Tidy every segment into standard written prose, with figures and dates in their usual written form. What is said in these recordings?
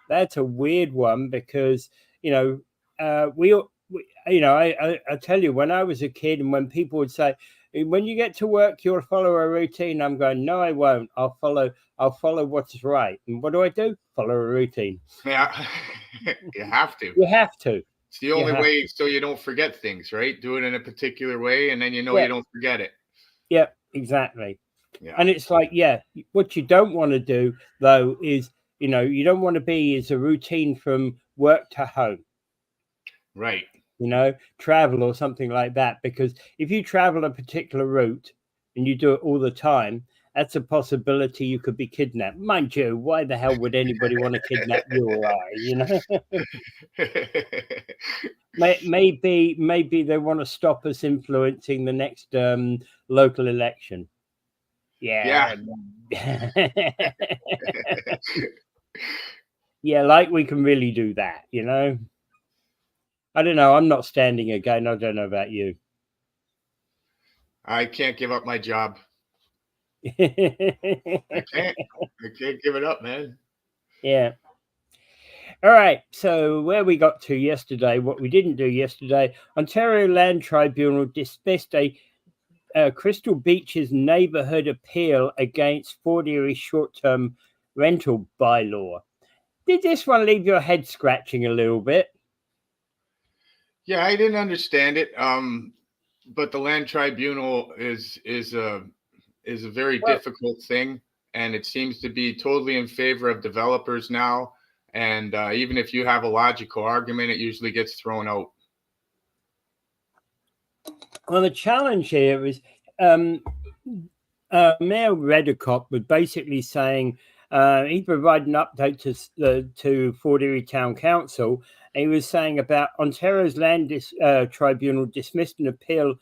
that's a weird one because I tell you, when I was a kid, and when people would say, when you get to work, you'll follow a routine. I'm going, no, I won't. I'll follow what's right. And what do? Follow a routine. Yeah, you have to. You have to. It's the You only have way to. so you don't forget things, right? Do it in a particular way, and then you Yeah. don't forget it. Yeah. Exactly. Yeah, And it's like, yeah, what you don't want to do though is, you don't want to be as a routine from work to home. right. Travel or something like that. Because if you travel a particular route and you do it all the time, that's a possibility you could be kidnapped. Mind you, why the hell would anybody want to kidnap you or I? Maybe they want to stop us influencing the next local election. Yeah, Yeah. Yeah, like we can really do that. I don't know. I'm not standing again. I don't know about you. I can't give up my job. I can't. I can't give it up, man. Yeah. All right. So where we got to yesterday, what we didn't do yesterday, Ontario Land Tribunal dismissed a Crystal Beach's neighbourhood appeal against Fort Erie short-term rental bylaw. Did this one leave your head scratching a little bit? Yeah, I didn't understand it. But the land tribunal is a very Well, difficult thing, and it seems to be totally in favor of developers now. And even if you have a logical argument, it usually gets thrown out. the challenge here is Mayor Redicott was basically saying he provided an update to Fort Erie Town Council. And he was saying about Ontario's Land Tribunal dismissed an appeal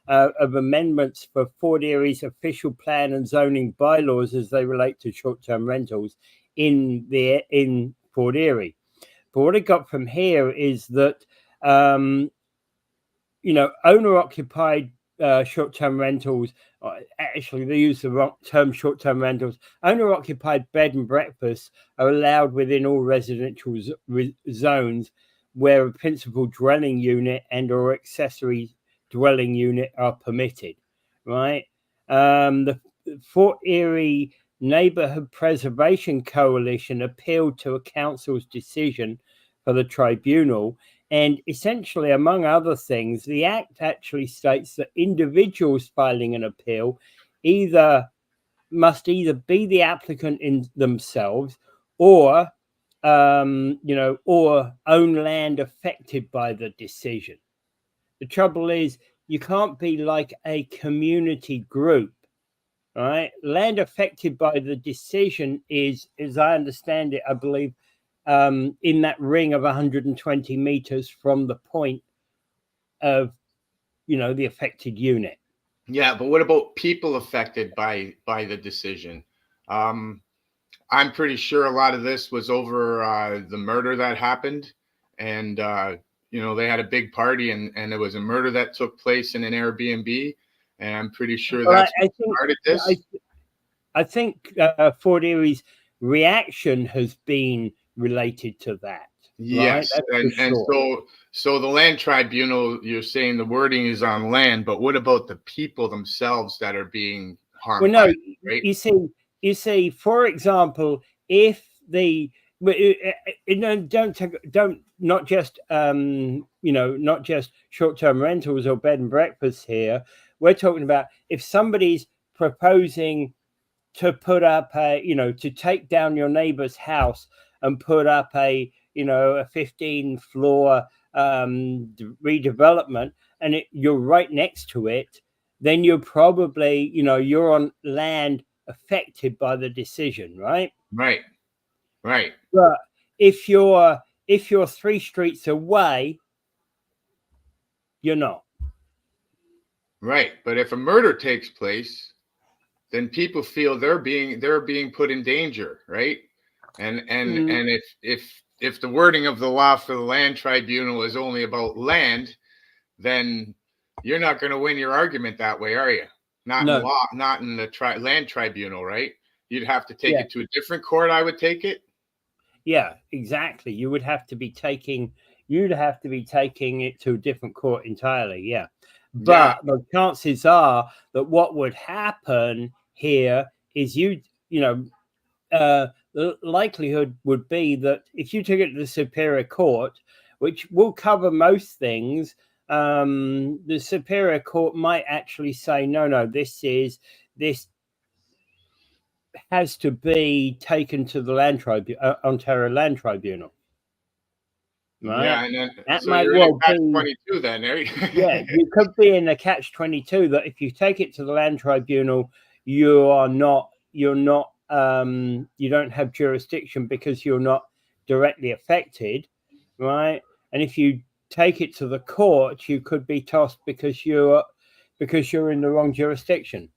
of amendments for Fort Erie's official plan and zoning bylaws as they relate to short-term rentals in Fort Erie. But what it got from here is that owner-occupied short-term rentals. Actually, they use the wrong term short-term rentals. Owner-occupied bed and breakfasts are allowed within all residential zones where a principal dwelling unit and/or accessory dwelling unit are permitted. Right. The Fort Erie Neighbourhood Preservation Coalition appealed to a council's decision for the tribunal. And essentially, among other things, the Act actually states that individuals filing an appeal must either be the applicant in themselves or or own land affected by the decision. The trouble is you can't be like a community group, right? Land affected by the decision is, as I understand it, I believe, in that ring of 120 meters from the point of the affected unit. Yeah, but what about people affected by the decision? Um, I'm pretty sure a lot of this was over the murder that happened, and they had a big party, and it was a murder that took place in an Airbnb, and I'm pretty sure Well, that's I what think started I, this. I think Fort Erie's reaction has been related to that, right? Yes, That's for and sure. so the land tribunal, you're saying the wording is on land, but what about the people themselves that are being Well, harmed by no, it, right? you see, for example, if the don't not just short-term rentals or bed and breakfasts here. We're talking about if somebody's proposing to put up to take down your neighbor's house and put up a 15 floor redevelopment, and you're right next to it, then you're probably you're on land affected by the decision, right? Right, right, But if you're 3 streets away, you're not. right. But if a murder takes place, then people feel they're being put in danger, right? Mm, And if the wording of the law for the land tribunal is only about land, then you're not going to win your argument that way, are you? Not in no. law, not in the land tribunal, right? You'd have to take Yeah. it to a different court, I would take it. Yeah, exactly. You'd have to be taking it to a different court entirely. Yeah. Yeah, But the chances are that what would happen here is the likelihood would be that if you took it to the Superior Court, which will cover most things, the Superior Court might actually say, no, this has to be taken to the Ontario Land Tribunal, yeah, right? and then That so might you're in a well catch be, 22 then, yeah, eh? you could be in a catch-22 that if you take it to the Land Tribunal, you're not, you don't have jurisdiction because you're not directly affected, right? And if you take it to the court, you could be tossed because you're in the wrong jurisdiction.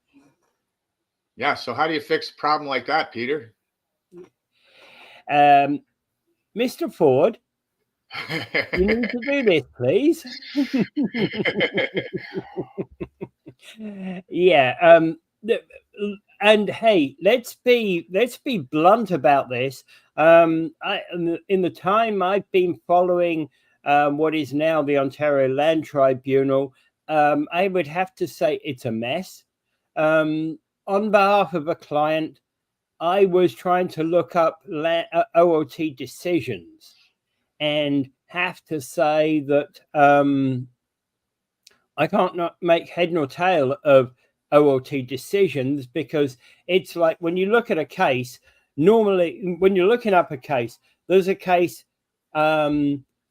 Yeah. So how do you fix a problem like that, Peter? Mr. Ford, you need to do this, please. Yeah. And hey, let's be blunt about this. In the time I've been following what is now the Ontario Land Tribunal, I would have to say it's a mess. On behalf of a client, I was trying to look up OOT decisions, and have to say that I can't not make head nor tail of OOT decisions, because it's like when you look at a case, normally when you're looking up a case, there's a case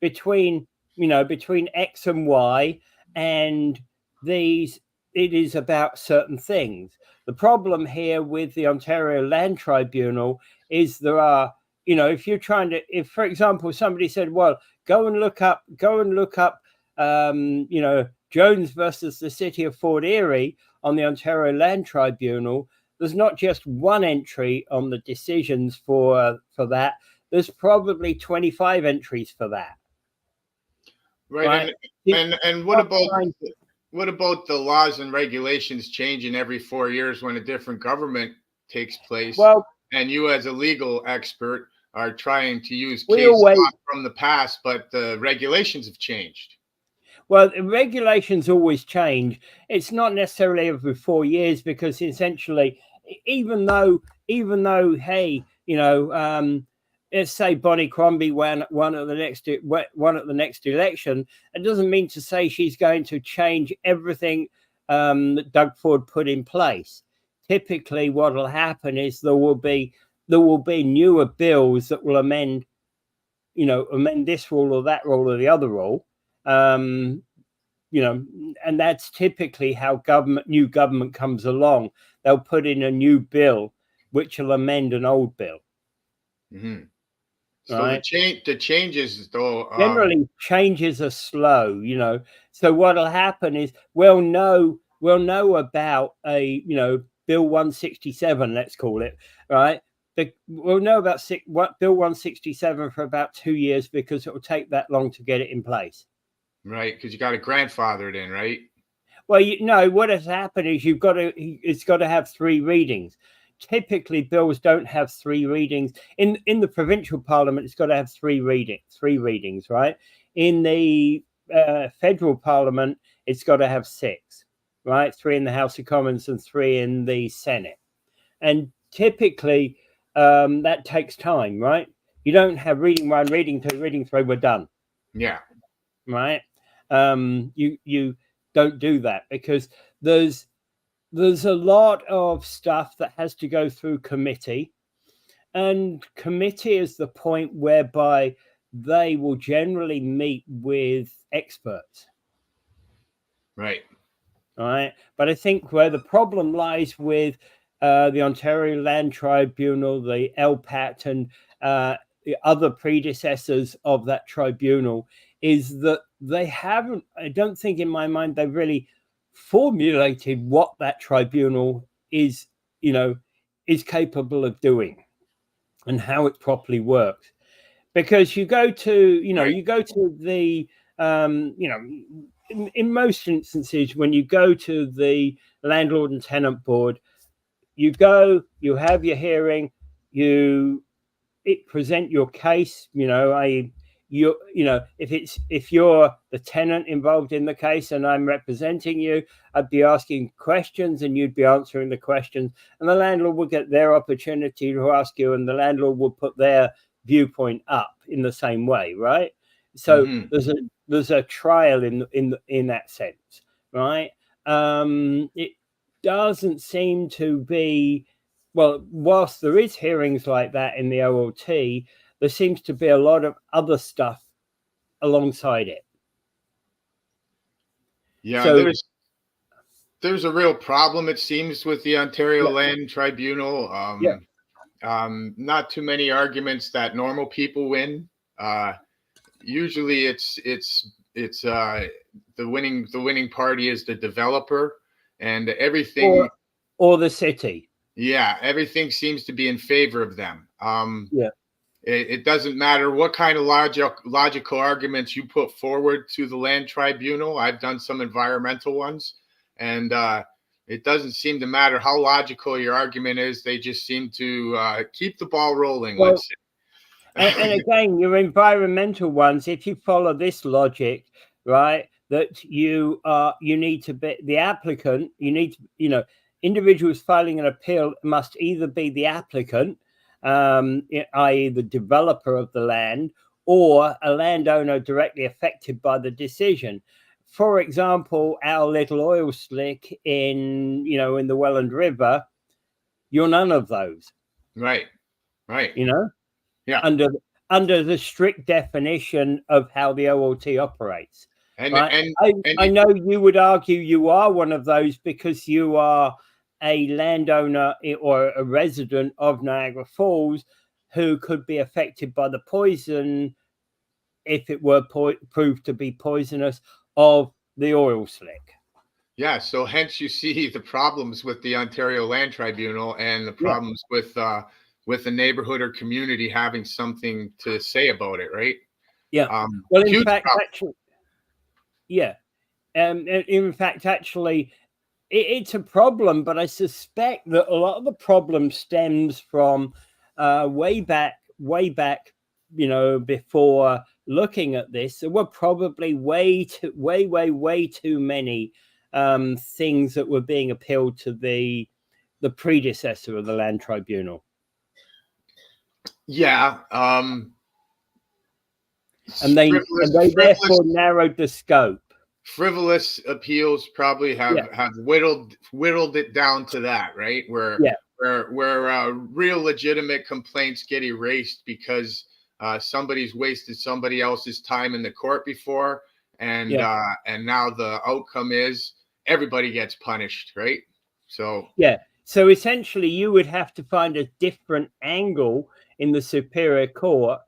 between between X and Y, and these it is about certain things. The problem here with the Ontario Land Tribunal is there are, if you're trying to, if for example somebody said, well, go and look up Jones versus the City of Fort Erie on the Ontario Land Tribunal, there's not just one entry on the decisions for that. There's probably 25 entries for that. Right. Right? And what about the laws and regulations changing every 4 years when a different government takes place? Well, And you, as a legal expert, are trying to use we case always law from the past, but the regulations have changed. Well, regulations always change. It's not necessarily every 4 years, because essentially, even though, hey, let's say Bonnie Crombie won at the next election, it doesn't mean to say she's going to change everything that Doug Ford put in place. Typically, what will happen is there will be newer bills that will amend this rule or that rule or the other rule. And that's typically how new government comes along. They'll put in a new bill which will amend an old bill. Mm-hmm. So Right? the changes, though, Generally, changes are slow. So what'll happen is we'll know about a Bill 167, let's call it, right? We'll know about Bill 167 for about 2 years, because it will take that long to get it in place. right? Because you got to grandfather it in, right? Well, what has happened is it's got to have 3 readings. Typically, bills don't have 3 readings. In the provincial parliament, it's got to have 3 readings, right? In the federal parliament, it's got to have 6, right? 3 in the House of Commons and 3 in the Senate. And typically, that takes time, right? You don't have reading 1, reading 2, reading 3, we're done. Yeah. Right? You don't do that, because there's a lot of stuff that has to go through committee, and committee is the point whereby they will generally meet with experts. Right. But I think where the problem lies with the Ontario Land Tribunal, the LPAT, and the other predecessors of that tribunal, is that they haven't, I don't think in my mind, they've really formulated what that tribunal is capable of doing and how it properly works. Because you go to the in most instances, when you go to the landlord and tenant board, you have your hearing, you present your case. If you're the tenant involved in the case and I'm representing you, I'd be asking questions and you'd be answering the questions, and the landlord will get their opportunity to ask you, and the landlord will put their viewpoint up in the same way, right? So there's a trial in that sense, right? It doesn't seem to be, well, whilst there is hearings like that in the OLT, there seems to be a lot of other stuff alongside it. Yeah, so, there's a real problem, it seems, with the Ontario Land Tribunal. Not too many arguments that normal people win. Usually, it's the winning party is the developer, and everything, or the city. Yeah, everything seems to be in favor of them. Yeah. It doesn't matter what kind of logical arguments you put forward to the land tribunal. I've done some environmental ones, and it doesn't seem to matter how logical your argument is. They just seem to keep the ball rolling. Well, let's say. And again, your environmental ones, if you follow this logic, right, that you need to be the applicant, individuals filing an appeal must either be the applicant, i.e. the developer of the land, or a landowner directly affected by the decision. For example, our little oil slick in the Welland River, you're none of those. Right. Yeah. Under the strict definition of how the OLT operates. Right? I know you would argue you are one of those because you are a landowner or a resident of Niagara Falls who could be affected by the poison, if it were proved to be poisonous, of the oil slick. Yeah, so hence you see the problems with the Ontario Land Tribunal and the problems with the neighborhood or community having something to say about it, right? Yeah. Well, in fact, actually, it's a problem, but I suspect that a lot of the problem stems from way back, before looking at this. There were probably way too many things that were being appealed to the predecessor of the Land Tribunal. Yeah. And they therefore narrowed the scope. Frivolous appeals probably have whittled it down to that, right? Where real legitimate complaints get erased because somebody's wasted somebody else's time in the court before, and now the outcome is everybody gets punished, right? So so essentially you would have to find a different angle in the Superior Court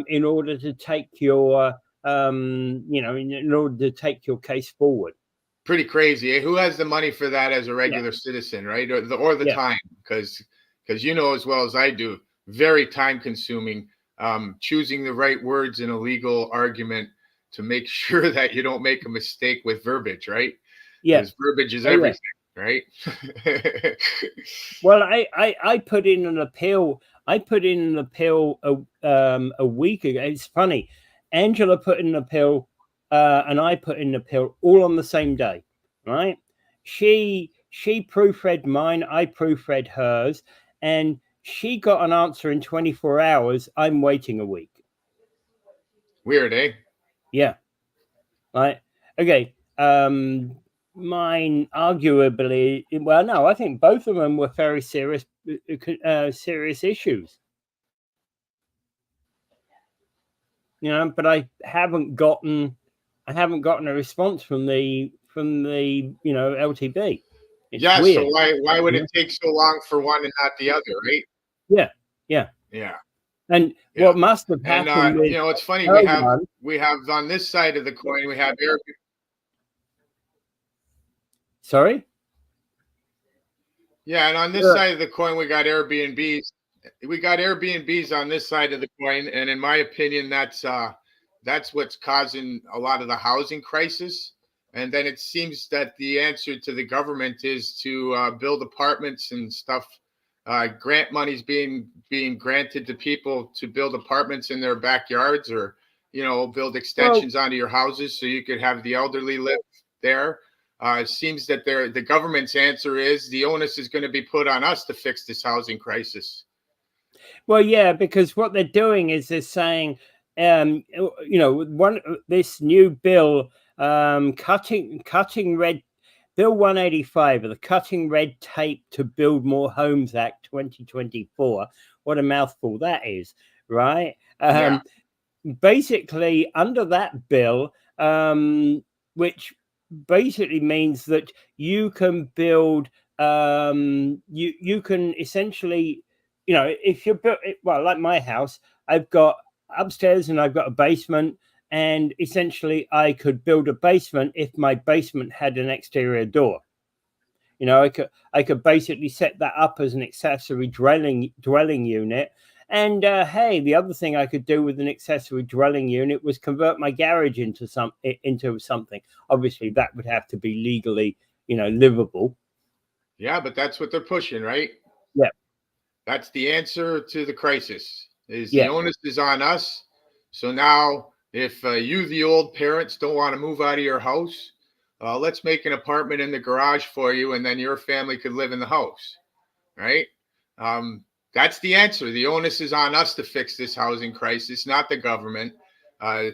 in order to take your in order to take your case forward. Pretty crazy. Who has the money for that as a regular citizen, right? Or the time? Because as well as I do, very time consuming, choosing the right words in a legal argument to make sure that you don't make a mistake with verbiage, right? Because verbiage is everything, right? Well, I put in an appeal. I put in an appeal a week ago. It's funny. Angela put in an appeal and I put in an appeal all on the same day, right? She proofread mine, I proofread hers, and she got an answer in 24 hours. I'm waiting a week. Weird, eh? Yeah. Right. Okay. Mine arguably, well, no, I think both of them were very serious issues. But I haven't gotten a response from the LTB. It's weird. So why would it take so long for one and not the other, right? Yeah. And what must have happened? And it's funny, we have on this side of the coin, we have Airbnb. Sorry? Yeah, and on this side of the coin, we got Airbnbs. We got Airbnbs on this side of the coin, and in my opinion, that's what's causing a lot of the housing crisis. And then it seems that the answer to the government is to build apartments and stuff grant money's being granted to people to build apartments in their backyards, or build extensions onto your houses so you could have the elderly live there. It seems that the government's answer is the onus is going to be put on us to fix this housing crisis. Well, yeah, because what they're doing is they're saying, this new bill, cutting red, Bill 185 of the Cutting Red Tape to Build More Homes Act 2024. What a mouthful that is, right? Yeah. Basically, under that bill, which basically means that you can build, you can essentially, if you're built, well, like my house, I've got upstairs and I've got a basement, and essentially I could build a basement if my basement had an exterior door. I could basically set that up as an accessory dwelling unit. And hey, the other thing I could do with an accessory dwelling unit was convert my garage into something. Obviously, that would have to be legally, livable. Yeah, but that's what they're pushing, right? Yeah. That's the answer to the crisis. The Yeah. onus is on us. So now, if you, the old parents, don't want to move out of your house, let's make an apartment in the garage for you, and then your family could live in the house, right? That's the answer. The onus is on us to fix this housing crisis, not the government. I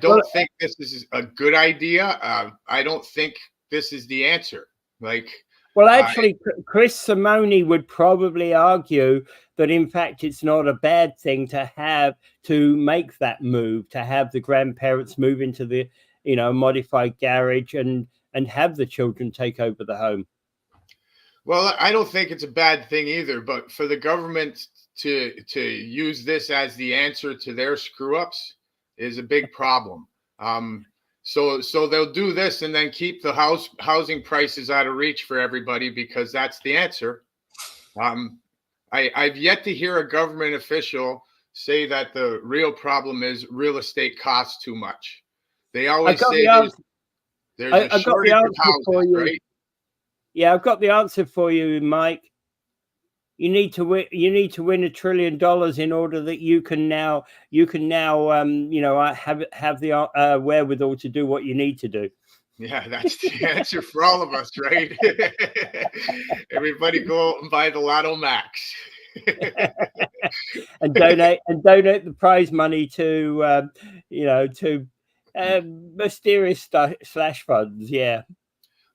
don't think this is a good idea. I don't think this is the answer. Well, actually, Chris Simone would probably argue that, in fact, it's not a bad thing to make that move, to have the grandparents move into the, modified garage and have the children take over the home. Well, I don't think it's a bad thing either, but for the government to use this as the answer to their screw ups is a big problem. So they'll do this and then keep the housing prices out of reach for everybody because that's the answer. I've yet to hear a government official say that the real problem is real estate costs too much. They always say there's a shortage of houses, right? Yeah, I've got the answer for you, Mike. You need to win $1 trillion in order that you can now have the wherewithal to do what you need to do. Yeah, that's the answer for all of us, right? Everybody go out and buy the Lotto Max. and donate the prize money to mysterious slash funds. Yeah.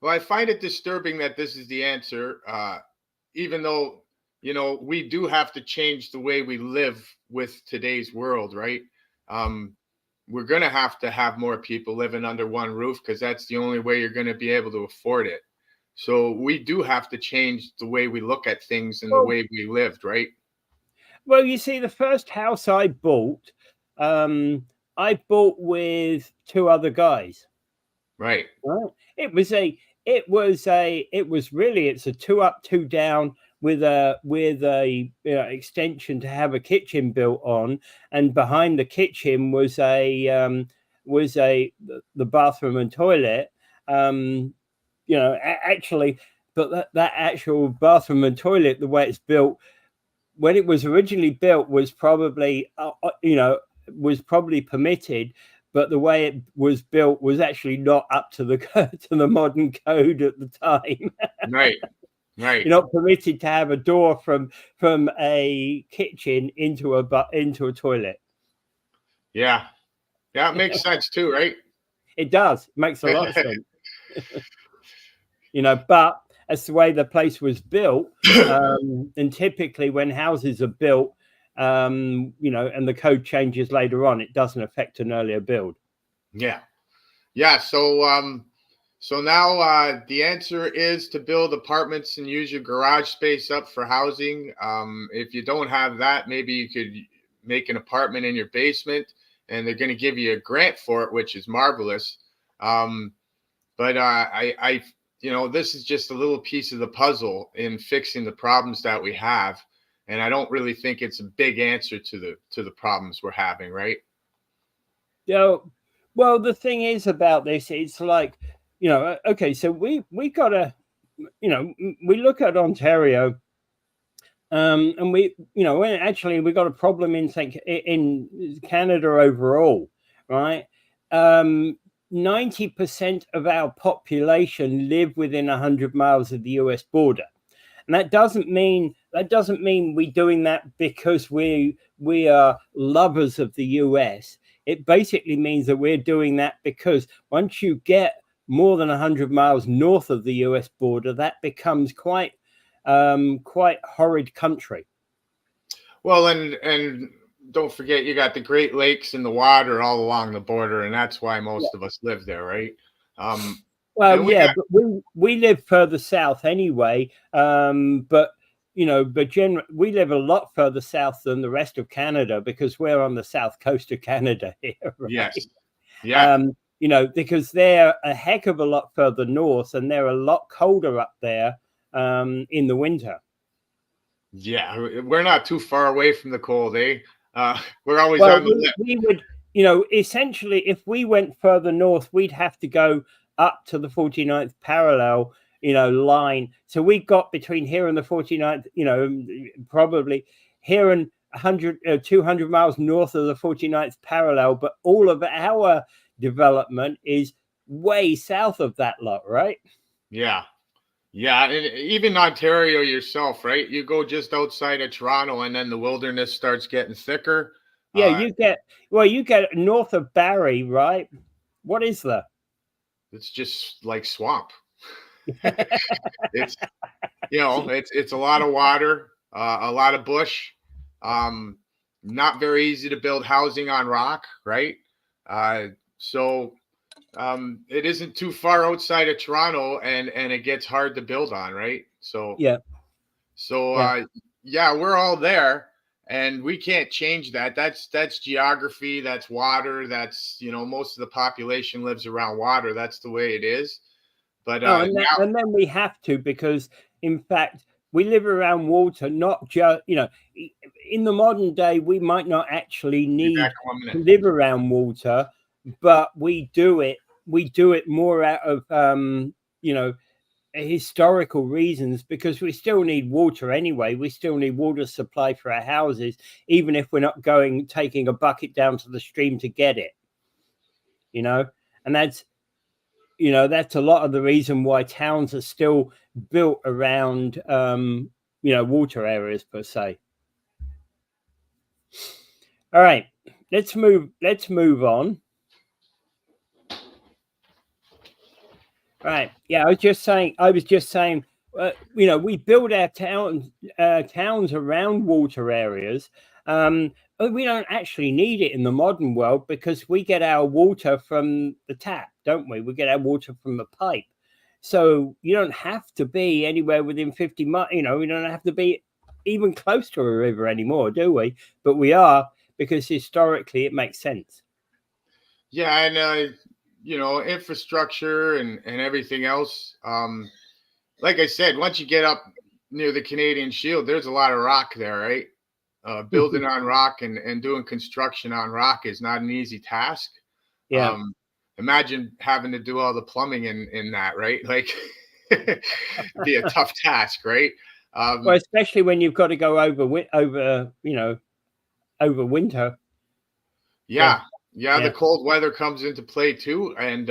Well, I find it disturbing that this is the answer, even though, we do have to change the way we live with today's world, right? We're going to have more people living under one roof because that's the only way you're going to be able to afford it. So we do have to change the way we look at things and the way we lived, right? Well, you see, the first house I bought with two other guys. Right. It's a 2 up, 2 down with a extension to have a kitchen built on, and behind the kitchen was the bathroom and toilet. Actually, but that actual bathroom and toilet, the way it's built, when it was originally built, was probably permitted. But the way it was built was actually not up to the modern code at the time. Right. You're not permitted to have a door from a kitchen into a toilet. Yeah, it makes sense too, right? It does. It makes a lot of sense. But that's the way the place was built. And typically, when houses are built, and the code changes later on, it doesn't affect an earlier build. Yeah. So now the answer is to build apartments and use your garage space up for housing. If you don't have that, maybe you could make an apartment in your basement, and they're going to give you a grant for it, which is marvelous. But this is just a little piece of the puzzle in fixing the problems that we have. And I don't really think it's a big answer to the problems we're having, right? Well, the thing is about this, it's like, okay, so we got to, we look at Ontario, And we, actually we got a problem in in Canada overall, right? 90% of our population live within 100 miles of the US border. And that doesn't mean we doing that because we are lovers of the US. It basically means that we're doing that because once you get more than 100 miles north of the US border, that becomes quite horrid country. Well, and don't forget, you got the Great Lakes and the water all along the border, and that's why most of us live there, right? Well, And we yeah, got, but we live further south anyway. But we live a lot further south than the rest of Canada because we're on the south coast of Canada here, right? yes, yeah, Because they're a heck of a lot further north and they're a lot colder up there in the winter. yeah. We're not too far away from the cold, eh? We're always Well, on the lip. we would, essentially, if we went further north, we'd have to go up to the 49th parallel, line. So we got between here and the 49th, probably here and 200 miles north of the 49th parallel. But all of our development is way south of that lot, right? Yeah, yeah. And even Ontario yourself, right? You go just outside of Toronto, and then the wilderness starts getting thicker. Yeah, you get north of Barrie, right? What is that? It's just like swamp. It's it's a lot of water, a lot of bush. Not very easy to build housing on rock, right? So it isn't too far outside of Toronto, and it gets hard to build on, right? So Yeah. yeah, we're all there, and we can't change that. That's geography, that's water, that's most of the population lives around water. That's the way it is. But and then we have to, because in fact we live around water, not just in the modern day we might not actually need to live around water, but we do it more out of historical reasons, because we still need water anyway. We still need water supply for our houses, even if we're not taking a bucket down to the stream to get it, and that's a lot of the reason why towns are still built around water areas per se. All right, let's move on. Right. Yeah, I was just saying, we build our towns around water areas. But we don't actually need it in the modern world, because we get our water from the tap, don't we? We get our water from the pipe. So you don't have to be anywhere within 50 miles. We don't have to be even close to a river anymore, do we? But we are, because historically it makes sense. Yeah, and infrastructure and everything else. Like I said, once you get up near the Canadian Shield, there's a lot of rock there, right? Building on rock and doing construction on rock is not an easy task. Yeah. Imagine having to do all the plumbing in that, right? Like, it'd be a tough task, right? Well, especially when you've got to go over winter. Yeah, the cold weather comes into play too, and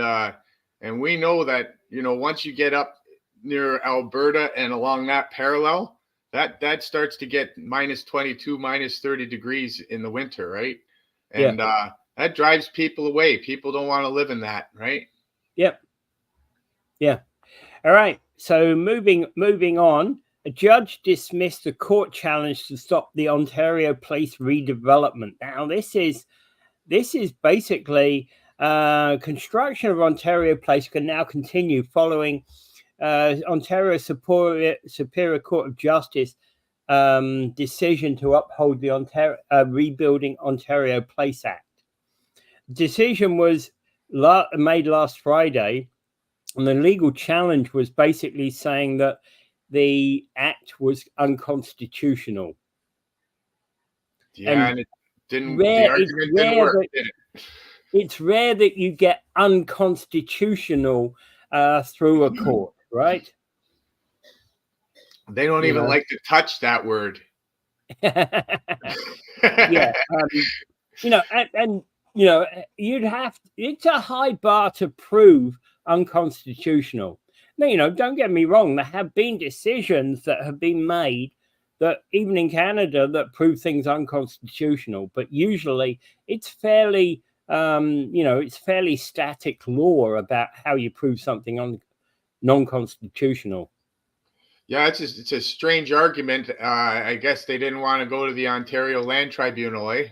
we know that once you get up near Alberta and along that parallel, that starts to get minus 22, minus 30 degrees in the winter, right? And that drives people away. People don't want to live in that, right? Yep. Yeah. All right. So moving on, a judge dismissed the court challenge to stop the Ontario Place redevelopment. Now, this is basically construction of Ontario Place can now continue following Ontario Superior Court of Justice decision to uphold the Rebuilding Ontario Place Act. The decision was made last Friday, and the legal challenge was basically saying that the act was unconstitutional. Yeah, and it didn't. The argument didn't work, did it? It's rare that you get unconstitutional through a court, right? They don't even like to touch that word Yeah, you know, and you know, it's a high bar to prove unconstitutional. Now, you know, don't get me wrong, there have been decisions that have been made that even in Canada that prove things unconstitutional, but usually it's fairly you know, it's fairly static law about how you prove something non-constitutional. Yeah, it's a strange argument. I guess they didn't want to go to the Ontario Land Tribunal, eh?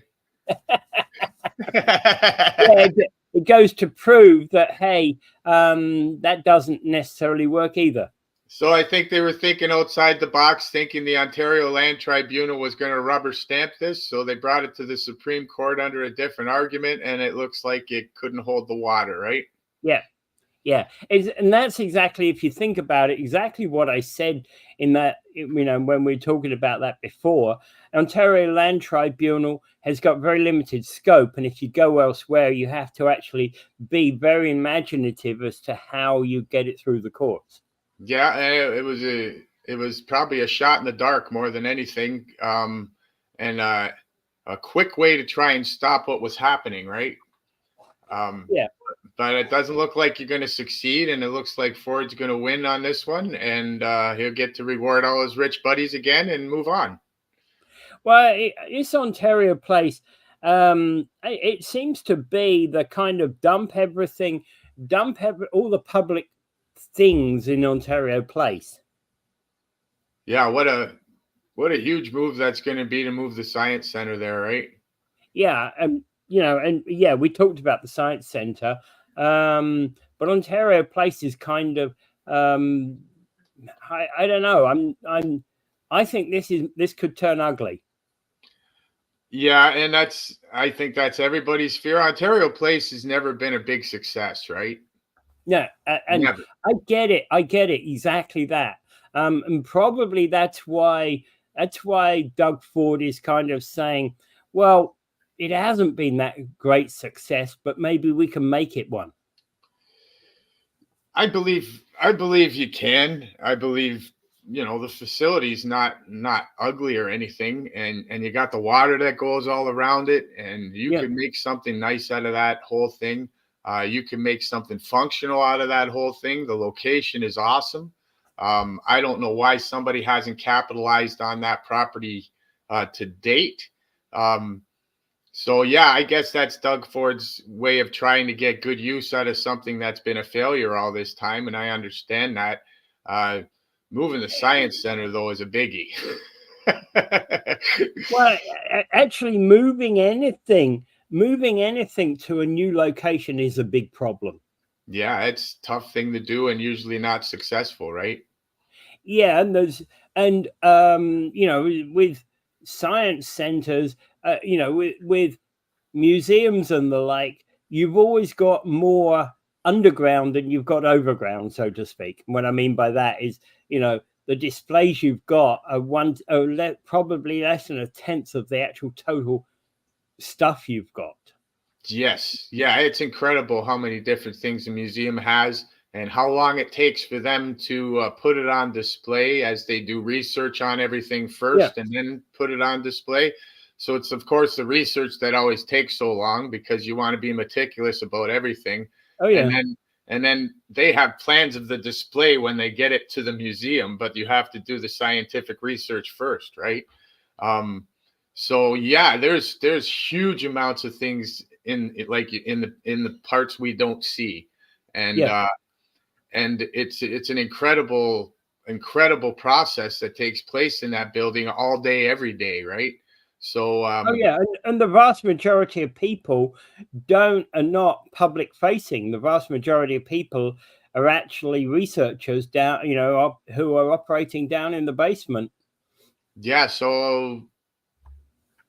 Yeah, it goes to prove that, hey, that doesn't necessarily work either. So I think they were thinking outside the box, thinking the Ontario Land Tribunal was going to rubber stamp this. So they brought it to the Supreme Court under a different argument, and it looks like it couldn't hold the water, right? Yeah, yeah, and that's exactly, if you think about it, exactly what I said in that, you know, when we were talking about that before. Ontario Land Tribunal has got very limited scope, and if you go elsewhere, you have to actually be very imaginative as to how you get it through the courts. Yeah, it was probably a shot in the dark more than anything, and a quick way to try and stop what was happening, right? Yeah. But it doesn't look like you're going to succeed, and it looks like Ford's going to win on this one, and he'll get to reward all his rich buddies again and move on. Well, it's Ontario Place. It seems to be the kind of all the public things in Ontario Place. Yeah, what a huge move that's going to be to move the science center there, right? Yeah, and you know, and yeah, we talked about the science center, but Ontario Place is kind of, I don't know. I think this could turn ugly. Yeah, and I think that's everybody's fear. Ontario Place has never been a big success, right? Yeah, and Never. I get it. I get it. Exactly that. And probably that's why Doug Ford is kind of saying, well, it hasn't been that great success, but maybe we can make it one. I believe you can. I believe, you know, the facility's not ugly or anything, and you got the water that goes all around it, and you Yeah. could make something nice out of that whole thing. You can make something functional out of that whole thing. The location is awesome. I don't know why somebody hasn't capitalized on that property to date. So yeah, I guess that's Doug Ford's way of trying to get good use out of something that's been a failure all this time, and I understand that. Uh, Moving the science center though is a biggie. Well, actually, moving anything to a new location is a big problem. Yeah, it's a tough thing to do and usually not successful, right? Yeah, and you know, with science centers, you know, with museums and the like, you've always got more underground than you've got overground, so to speak. And what I mean by that is, you know, the displays you've got are probably less than a tenth of the actual total stuff you've got. Yes. Yeah, it's incredible how many different things a museum has and how long it takes for them to put it on display as they do research on everything first and then put it on display. So it's, of course, the research that always takes so long because you want to be meticulous about everything. Oh, yeah. And then they have plans of the display when they get it to the museum, but you have to do the scientific research first, right? So yeah, there's huge amounts of things in the parts we don't see, and it's an incredible process that takes place in that building all day every day, right? So oh yeah, and the vast majority of people are not public facing. The vast majority of people are actually researchers down, you know, who are operating down in the basement. Yeah, so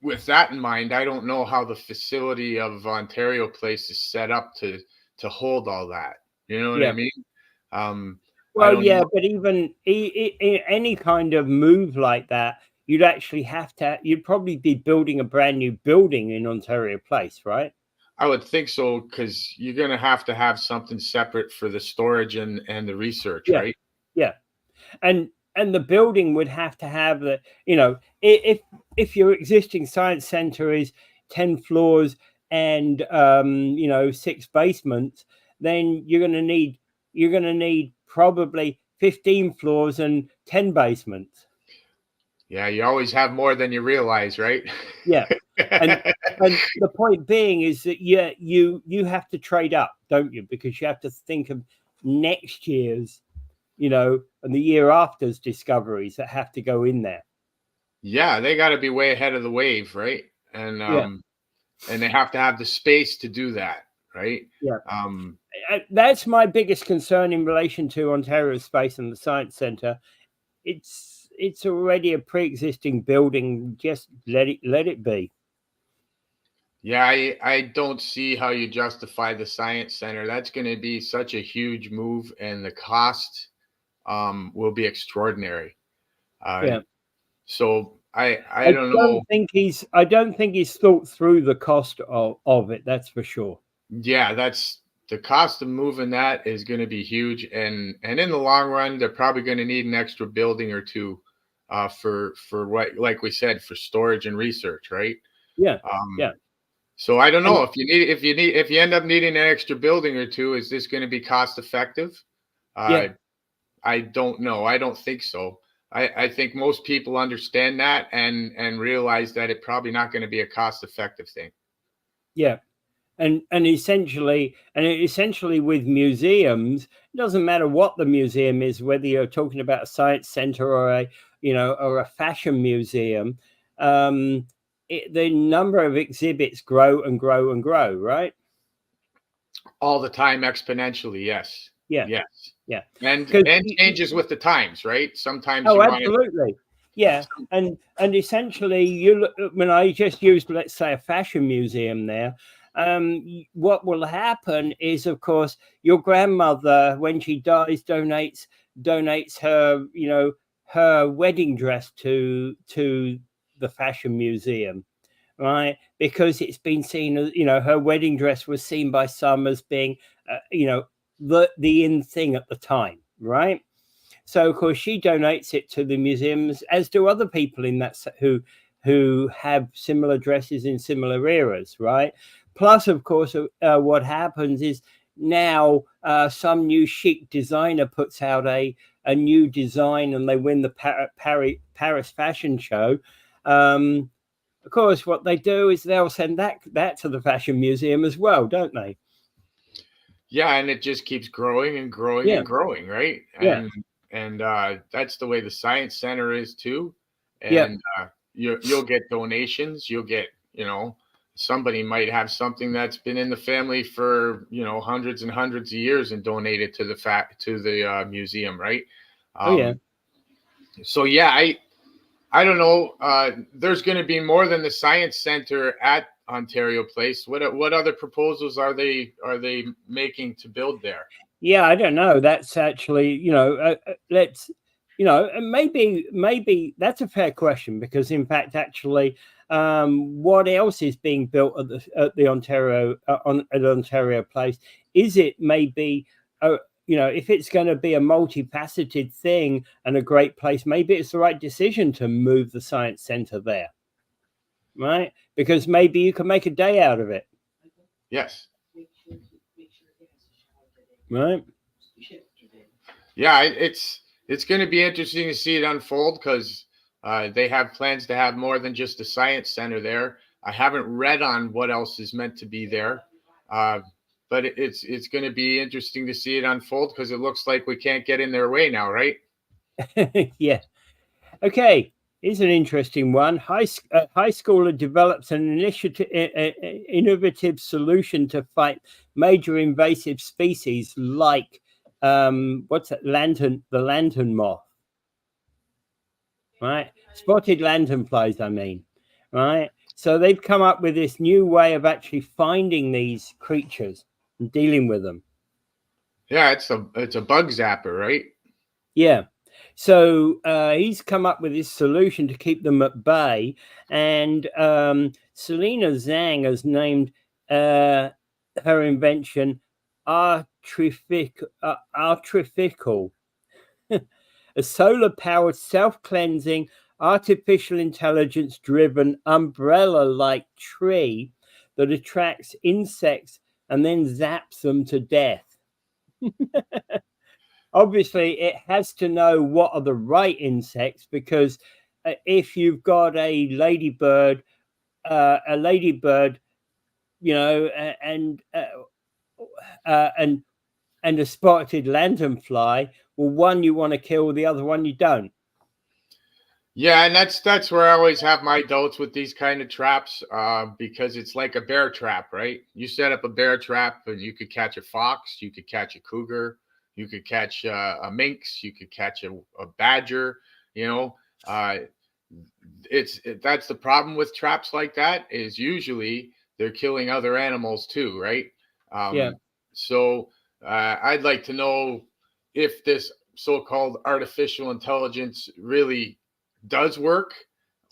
with that in mind, I don't know how the facility of Ontario Place is set up to hold all that. You know what I mean? Well, yeah, but even any kind of move like that, you'd actually you'd probably be building a brand new building in Ontario Place, right? I would think so, because you're going to have something separate for the storage and the research, right? Yeah, and and the building would have to have the, if your existing science center is 10 floors and 6 basements, then you're going to need probably 15 floors and 10 basements. Yeah, you always have more than you realize, right? Yeah. And the point being is that you have to trade up, don't you? Because you have to think of next year's, and the year after's discoveries that have to go in there. Yeah, they got to be way ahead of the wave, right? And and they have to have the space to do that, right? Yeah. That's my biggest concern in relation to Ontario Space and the Science Centre. It's already a pre-existing building. Just let it be. Yeah, I don't see how you justify the Science Center. That's going to be such a huge move, and the cost will be extraordinary. Yeah. So I don't know. I don't think he's thought through the cost of it. That's for sure. Yeah, that's the cost of moving that is going to be huge, and in the long run, they're probably going to need an extra building or two for what, like we said, for storage and research, right? Yeah. Yeah. So I don't know if you end up needing an extra building or two, is this going to be cost effective? Yeah. I don't know. I don't think so. I think most people understand that and realize that it's probably not going to be a cost effective thing. Yeah. And essentially with museums, it doesn't matter what the museum is, whether you're talking about a science center or a fashion museum. The number of exhibits grow and grow and grow, right? All the time, exponentially, yes. Yeah. Yes. Yeah. And changes with the times, right? Sometimes absolutely. Yeah. And essentially when I just used, let's say, a fashion museum there, what will happen is, of course, your grandmother, when she dies, donates her, her wedding dress to the fashion museum, right? Because it's been seen as, her wedding dress was seen by some as being, the in thing at the time, right? So of course she donates it to the museums, as do other people in that who have similar dresses in similar eras, right? Plus, of course, what happens is now some new chic designer puts out a new design and they win the Paris fashion show. Of course, what they do is they'll send that to the fashion museum as well, don't they? Yeah, and it just keeps growing and growing and growing, right? And that's the way the Science Center is too. And you'll get donations. You'll get, somebody might have something that's been in the family for hundreds and hundreds of years and donate it to the museum, right? So yeah, I don't know. There's going to be more than the Science Center at Ontario Place. What other proposals are they making to build there? Yeah, I don't know. That's actually, let's, maybe that's a fair question, because in fact, actually, what else is being built at the Ontario at Ontario Place? Is it maybe, if it's going to be a multifaceted thing and a great place, maybe it's the right decision to move the Science Center there, right? Because maybe you can make a day out of it. Yes. Right. Yeah, it's going to be interesting to see it unfold, because they have plans to have more than just a Science Center there. I haven't read on what else is meant to be there, but it's going to be interesting to see it unfold, because it looks like we can't get in their way now, right? Yeah. Okay. Here's an interesting one. High schooler develops an innovative solution to fight major invasive species like what's that? The lantern moth, right? Spotted lanternflies, I mean, right? So they've come up with this new way of actually finding these creatures and dealing with them. Yeah, it's a bug zapper, right? Yeah. So he's come up with this solution to keep them at bay, and Selena Zhang has named her invention artificial. a solar-powered, self-cleansing, artificial intelligence-driven, umbrella-like tree that attracts insects and then zaps them to death. Obviously, it has to know what are the right insects, because if you've got a ladybird, you know, and a spotted lanternfly, well, one you want to kill, the other one you don't. Yeah, and that's where I always have my doubts with these kind of traps, because it's like a bear trap, right? You set up a bear trap, and you could catch a fox, you could catch a cougar, you could catch a minx, you could catch a badger. You know, that's the problem with traps like that, is usually they're killing other animals too, right? Yeah. So I'd like to know if this so-called artificial intelligence really does work,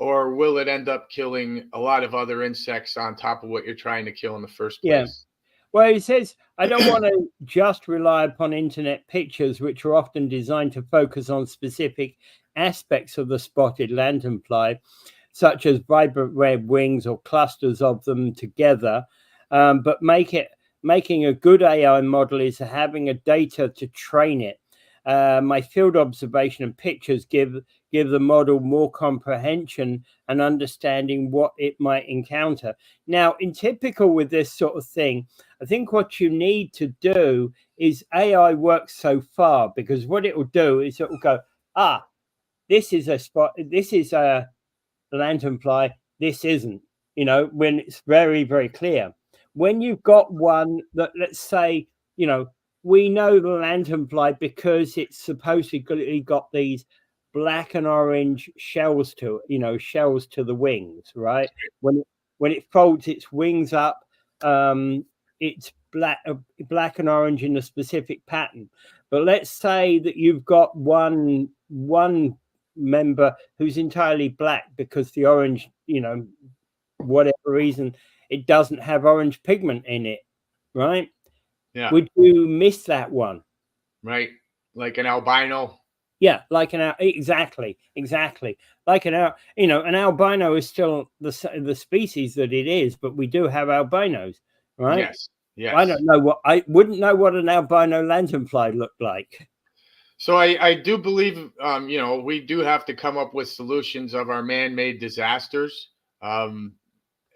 or will it end up killing a lot of other insects on top of what you're trying to kill in the first Yeah. place? Well, he says, I don't want to just rely upon internet pictures, which are often designed to focus on specific aspects of the spotted lanternfly, such as vibrant red wings or clusters of them together. But making a good AI model is having a data to train it. My field observation and pictures give the model more comprehension and understanding what it might encounter. Now, in typical with this sort of thing, I think what you need to do is AI works so far, because what it will do is it will go, this is a spot, this is a lanternfly, this isn't, you know, when it's very, very clear. When you've got one that, let's say, you know, we know the lanternfly because it's supposedly got these black and orange shells to, you know, shells to the wings, right? When it folds its wings up, it's black and orange in a specific pattern. But let's say that you've got one member who's entirely black, because the orange, you know, whatever reason, it doesn't have orange pigment in it, right? Yeah. Would you miss that one? Right. Like an albino. Yeah, like exactly, like you know, an albino is still the species that it is, but we do have albinos, right? Yes. Yes. I wouldn't know what an albino lanternfly looked like. So I do believe, you know, we do have to come up with solutions of our man-made disasters.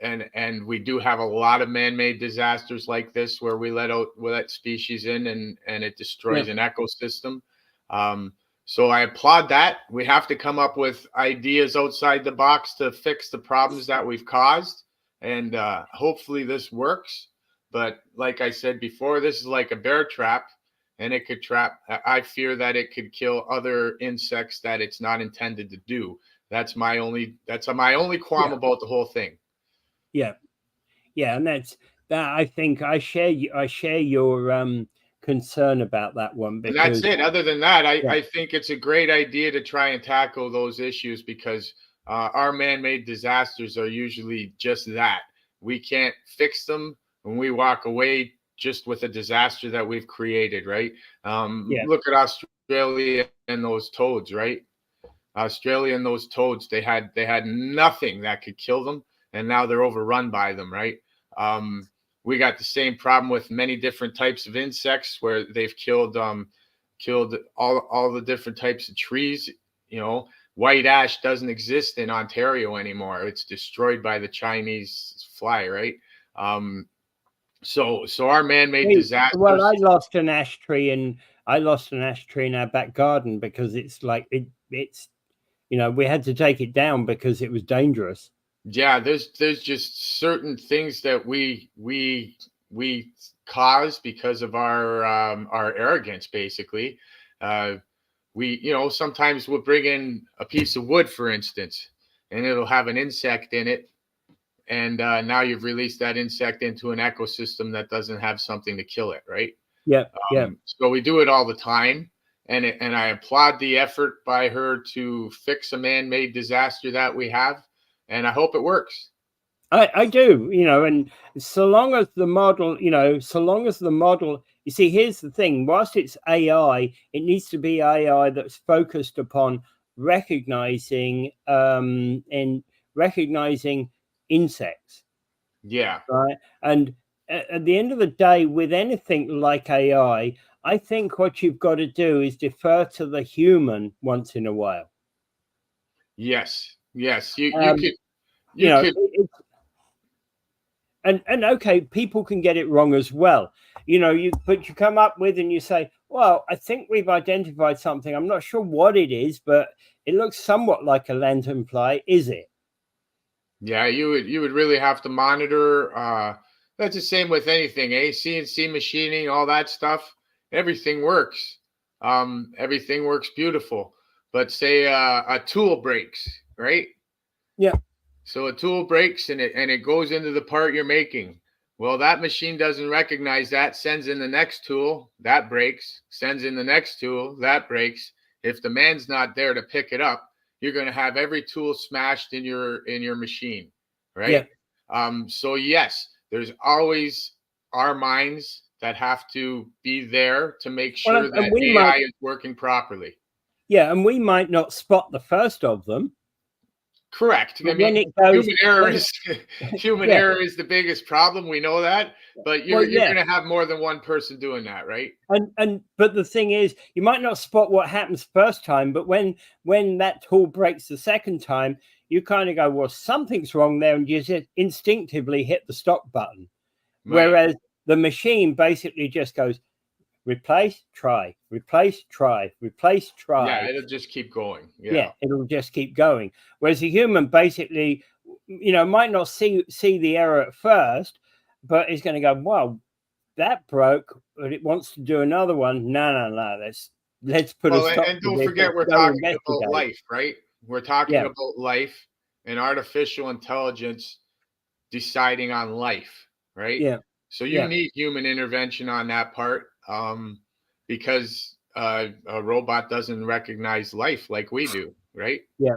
And we do have a lot of man-made disasters like this, where we let species in, and it destroys an ecosystem. So I applaud that. We have to come up with ideas outside the box to fix the problems that we've caused, and hopefully this works. But like I said before, this is like a bear trap, and it could trap. I fear that it could kill other insects that it's not intended to do. That's my only qualm about the whole thing. Yeah, and that's that. I think I share your concern about that one, And that's because it. Other than that, I think it's a great idea to try and tackle those issues, because our man-made disasters are usually just that. We can't fix them, when we walk away just with a disaster that we've created, right? Look at Australia and those toads, right? Australia and those toads, they had nothing that could kill them, and now they're overrun by them, right? We got the same problem with many different types of insects, where they've killed all the different types of trees. You know, white ash doesn't exist in Ontario anymore. It's destroyed by the Chinese fly, right? So our man-made disasters. Well, I lost an ash tree in our back garden, because it's like it's you know, we had to take it down because it was dangerous. Yeah, there's just certain things that we cause because of our arrogance, basically. We, you know, sometimes we'll bring in a piece of wood, for instance, and it'll have an insect in it, and now you've released that insect into an ecosystem that doesn't have something to kill it, right? Yeah. So we do it all the time, and I applaud the effort by her to fix a man-made disaster that we have, and I hope it works. I do, you know, and so long as the model, you know, so long as the model You see, here's the thing: whilst it's AI, it needs to be AI that's focused upon recognizing recognizing insects. Yeah. Right. And at the end of the day, with anything like AI, I think what you've got to do is defer to the human once in a while. Yes. Yes. You You you know, could and okay, people can get it wrong as well. But you come up with and you say, well, I think we've identified something. I'm not sure what it is, but it looks somewhat like a lanternfly. Is it? Yeah, you would really have to monitor. That's the same with anything, CNC machining, all that stuff. Everything works. Everything works beautiful. But say a tool breaks, right? Yeah. So a tool breaks and it goes into the part you're making. Well, that machine doesn't recognize that, sends in the next tool, that breaks, sends in the next tool, that breaks. If the man's not there to pick it up, you're going to have every tool smashed in your machine, Yeah. right? So yes, there's always our minds that have to be there to make Well, sure and that we might, AI is working properly. yeah, and we might not spot the first of them, Correct. I but when mean, it goes, human error when is human yeah, error is the biggest problem. We know that, but well, you're yeah, going to have more than one person doing that, right? and but the thing is, you might not spot what happens first time, but when that tool breaks the second time, you kind of go, well, something's wrong there, and you just instinctively hit the stop button. Right. Whereas the machine basically just goes replace, try, replace, try, replace, Yeah, try. it'll just keep going. Yeah, Yeah. it'll just keep going. Whereas a human basically, might not see the error at first, but is going to go, well, that broke, but it wants to do another one. No, no, no. Let's put a Well, stop and to don't this. forget Let's we're go talking about investigate. life, right? We're talking Yeah, about life and artificial intelligence deciding on life, right? yeah, So you yeah, need human intervention on that part, because a robot doesn't recognize life like we do, right? yeah.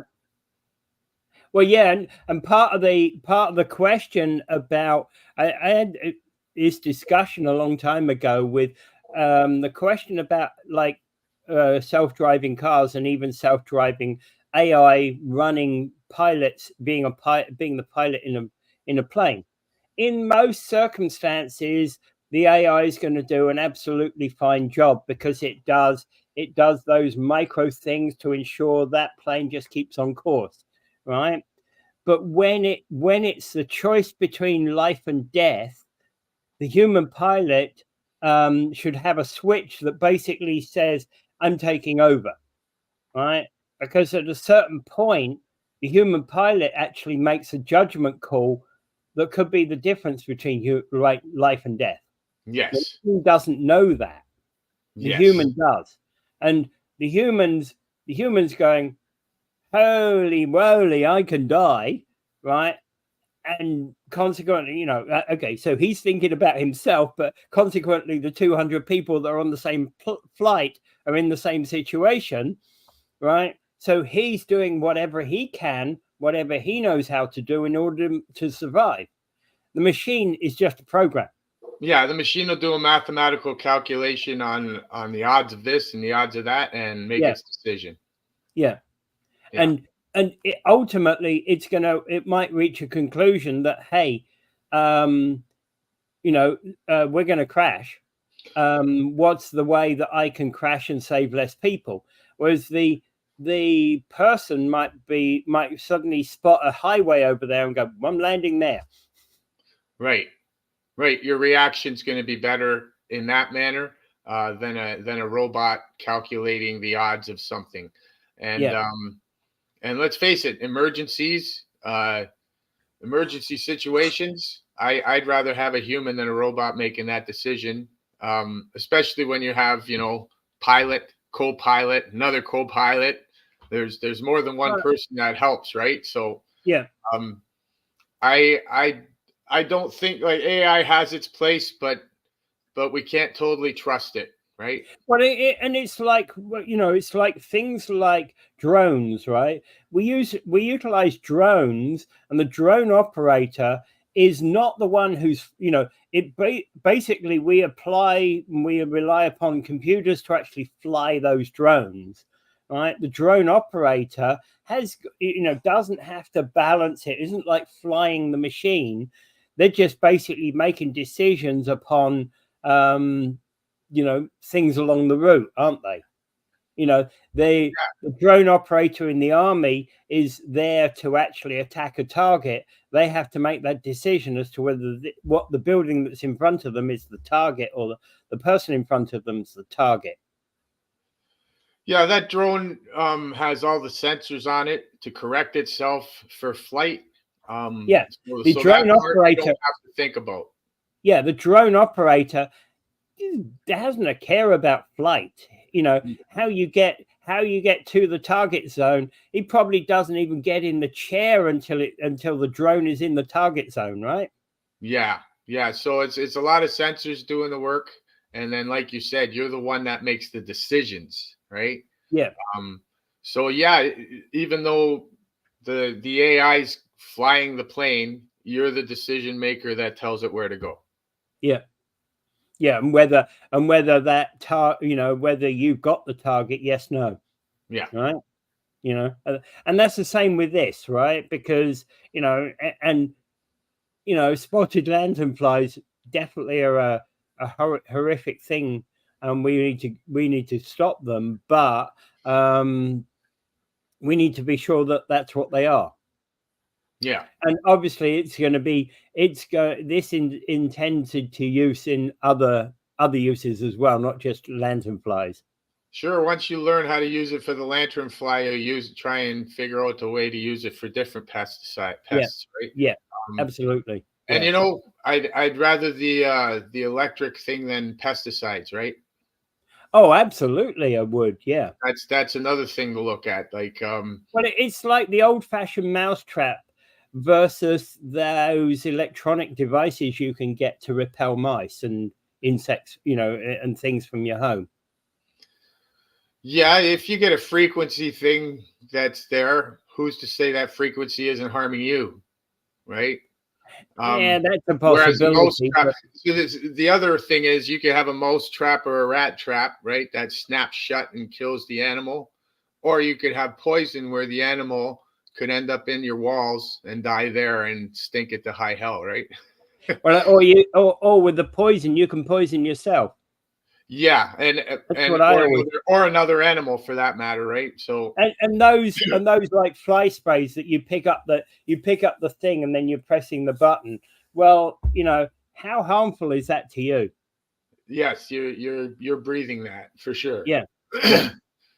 Well, yeah, and part of the question about I had this discussion a long time ago with the question about like self-driving cars and even self-driving AI running pilots being being the pilot in a plane. In most circumstances, the AI is going to do an absolutely fine job because it does those micro things to ensure that plane just keeps on course, right? But when it's the choice between life and death, the human pilot should have a switch that basically says, "I'm taking over," right? Because at a certain point, the human pilot actually makes a judgment call that could be the difference between life and death. The Yes. machine doesn't know that. The Yes. human does, and the humans going, "Holy moly, I can die," right? And consequently, okay, so he's thinking about himself, but consequently, the 200 people that are on the same flight are in the same situation, right? So he's doing whatever he can, whatever he knows how to do in order to survive. The machine is just a program. Yeah, the machine will do a mathematical calculation on the odds of this and the odds of that and make Yeah, its decision. yeah. Yeah. And ultimately, it might reach a conclusion that, hey, um, we're going to crash. What's the way that I can crash and save less people? Whereas the person might suddenly spot a highway over there and go, I'm landing there. Right. Right. Your reaction's going to be better in that manner than a robot calculating the odds of something. And Yeah, and let's face it, emergency situations. I'd rather have a human than a robot making that decision. Especially when you have pilot, co-pilot, another co-pilot. There's more than one person that helps, right? So yeah. um, I don't think like AI has its place, but we can't totally trust it, right? Well, and it's like it's like things like drones, right? We utilize drones, and the drone operator is not the one who's, basically we rely upon computers to actually fly those drones, right? The drone operator doesn't have to balance it. It isn't like flying the machine. They're just basically making decisions upon, things along the route, aren't they? The drone operator in the army is there to actually attack a target. They have to make that decision as to whether what the building that's in front of them is the target, or the person in front of them is the target. Yeah, that drone has all the sensors on it to correct itself for flight. The So drone that part you operator don't have to think about. Yeah, the drone operator doesn't care about flight. How you get to the target zone. He probably doesn't even get in the chair until the drone is in the target zone, right? Yeah. So it's a lot of sensors doing the work, and then, like you said, you're the one that makes the decisions, right? Yeah. So yeah, even though the AI's flying the plane, you're the decision maker that tells it where to go. Yeah, and whether whether you've got the target, yes, no. Yeah. Right. And that's the same with this, right? Because spotted lanternflies definitely are a horrific thing, and we need to stop them, but we need to be sure that that's what they are. Yeah. And obviously it's intended to use in other uses as well, not just lanternflies. Sure. Once you learn how to use it for the lanternfly, you try and figure out the way to use it for different pests, right? Yeah, absolutely. And I'd rather the electric thing than pesticides, right? Oh, absolutely, I would. Yeah. That's another thing to look at. Like, well, it's like the old-fashioned mousetrap versus those electronic devices you can get to repel mice and insects, and things from your home. Yeah, if you get a frequency thing that's there, who's to say that frequency isn't harming you, right? Yeah, that's a possibility. The other thing is you could have a mouse trap or a rat trap, right? That snaps shut and kills the animal. Or you could have poison where the animal could end up in your walls and die there and stink it to high hell, right? Well, or with the poison, you can poison yourself. Yeah, or another animal for that matter, right? So and those like fly sprays that you pick up the thing and then you're pressing the button. Well, how harmful is that to you? Yes, you're breathing that for sure. Yeah.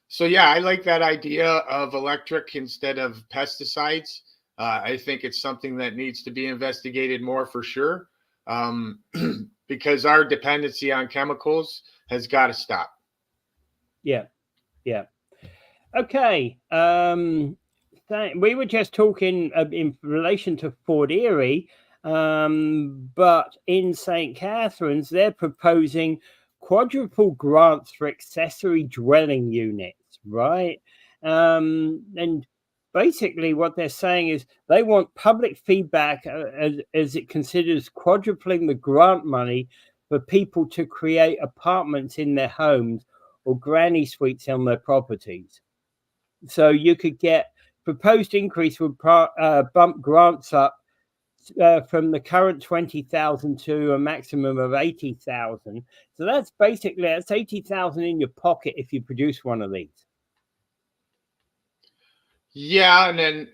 So yeah, I like that idea of electric instead of pesticides. I think it's something that needs to be investigated more for sure, because our dependency on chemicals has got to stop. Yeah. Okay. We were just talking in relation to Fort Erie, but in St. Catharines, they're proposing quadruple grants for accessory dwelling units, right? And basically what they're saying is they want public feedback as it considers quadrupling the grant money for people to create apartments in their homes or granny suites on their properties. So you could get proposed increase would bump grants up from the current 20,000 to a maximum of 80,000. So that's 80,000 in your pocket if you produce one of these. Yeah, and then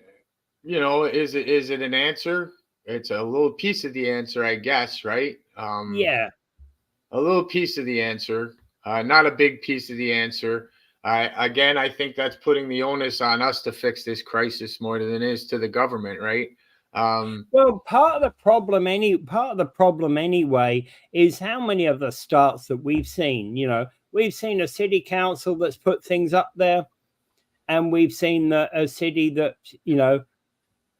is it an answer? It's a little piece of the answer, I guess, right? Yeah, a little piece of the answer, not a big piece of the answer. I think that's putting the onus on us to fix this crisis more than it is to the government, right? Well, part of the problem anyway is how many of the starts that we've seen. We've seen a city council that's put things up there, and we've seen a city that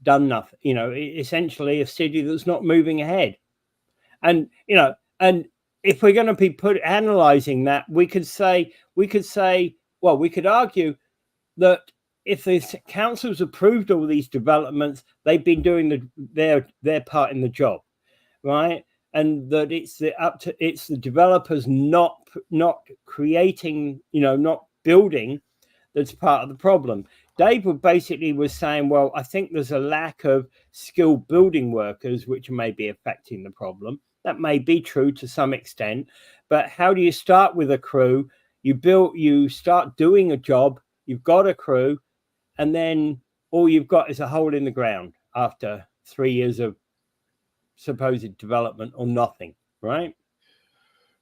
done nothing. Essentially a city that's not moving ahead. And and if we're going to be analyzing that, we could argue that if the council's approved all these developments, they've been doing their part in the job, right? And that it's the developers not creating, not building, that's part of the problem. David basically was saying, well, I think there's a lack of skilled building workers, which may be affecting the problem. That may be true to some extent, but how do you start with a crew? You start doing a job, you've got a crew, and then all you've got is a hole in the ground after 3 years of supposed development or nothing, right?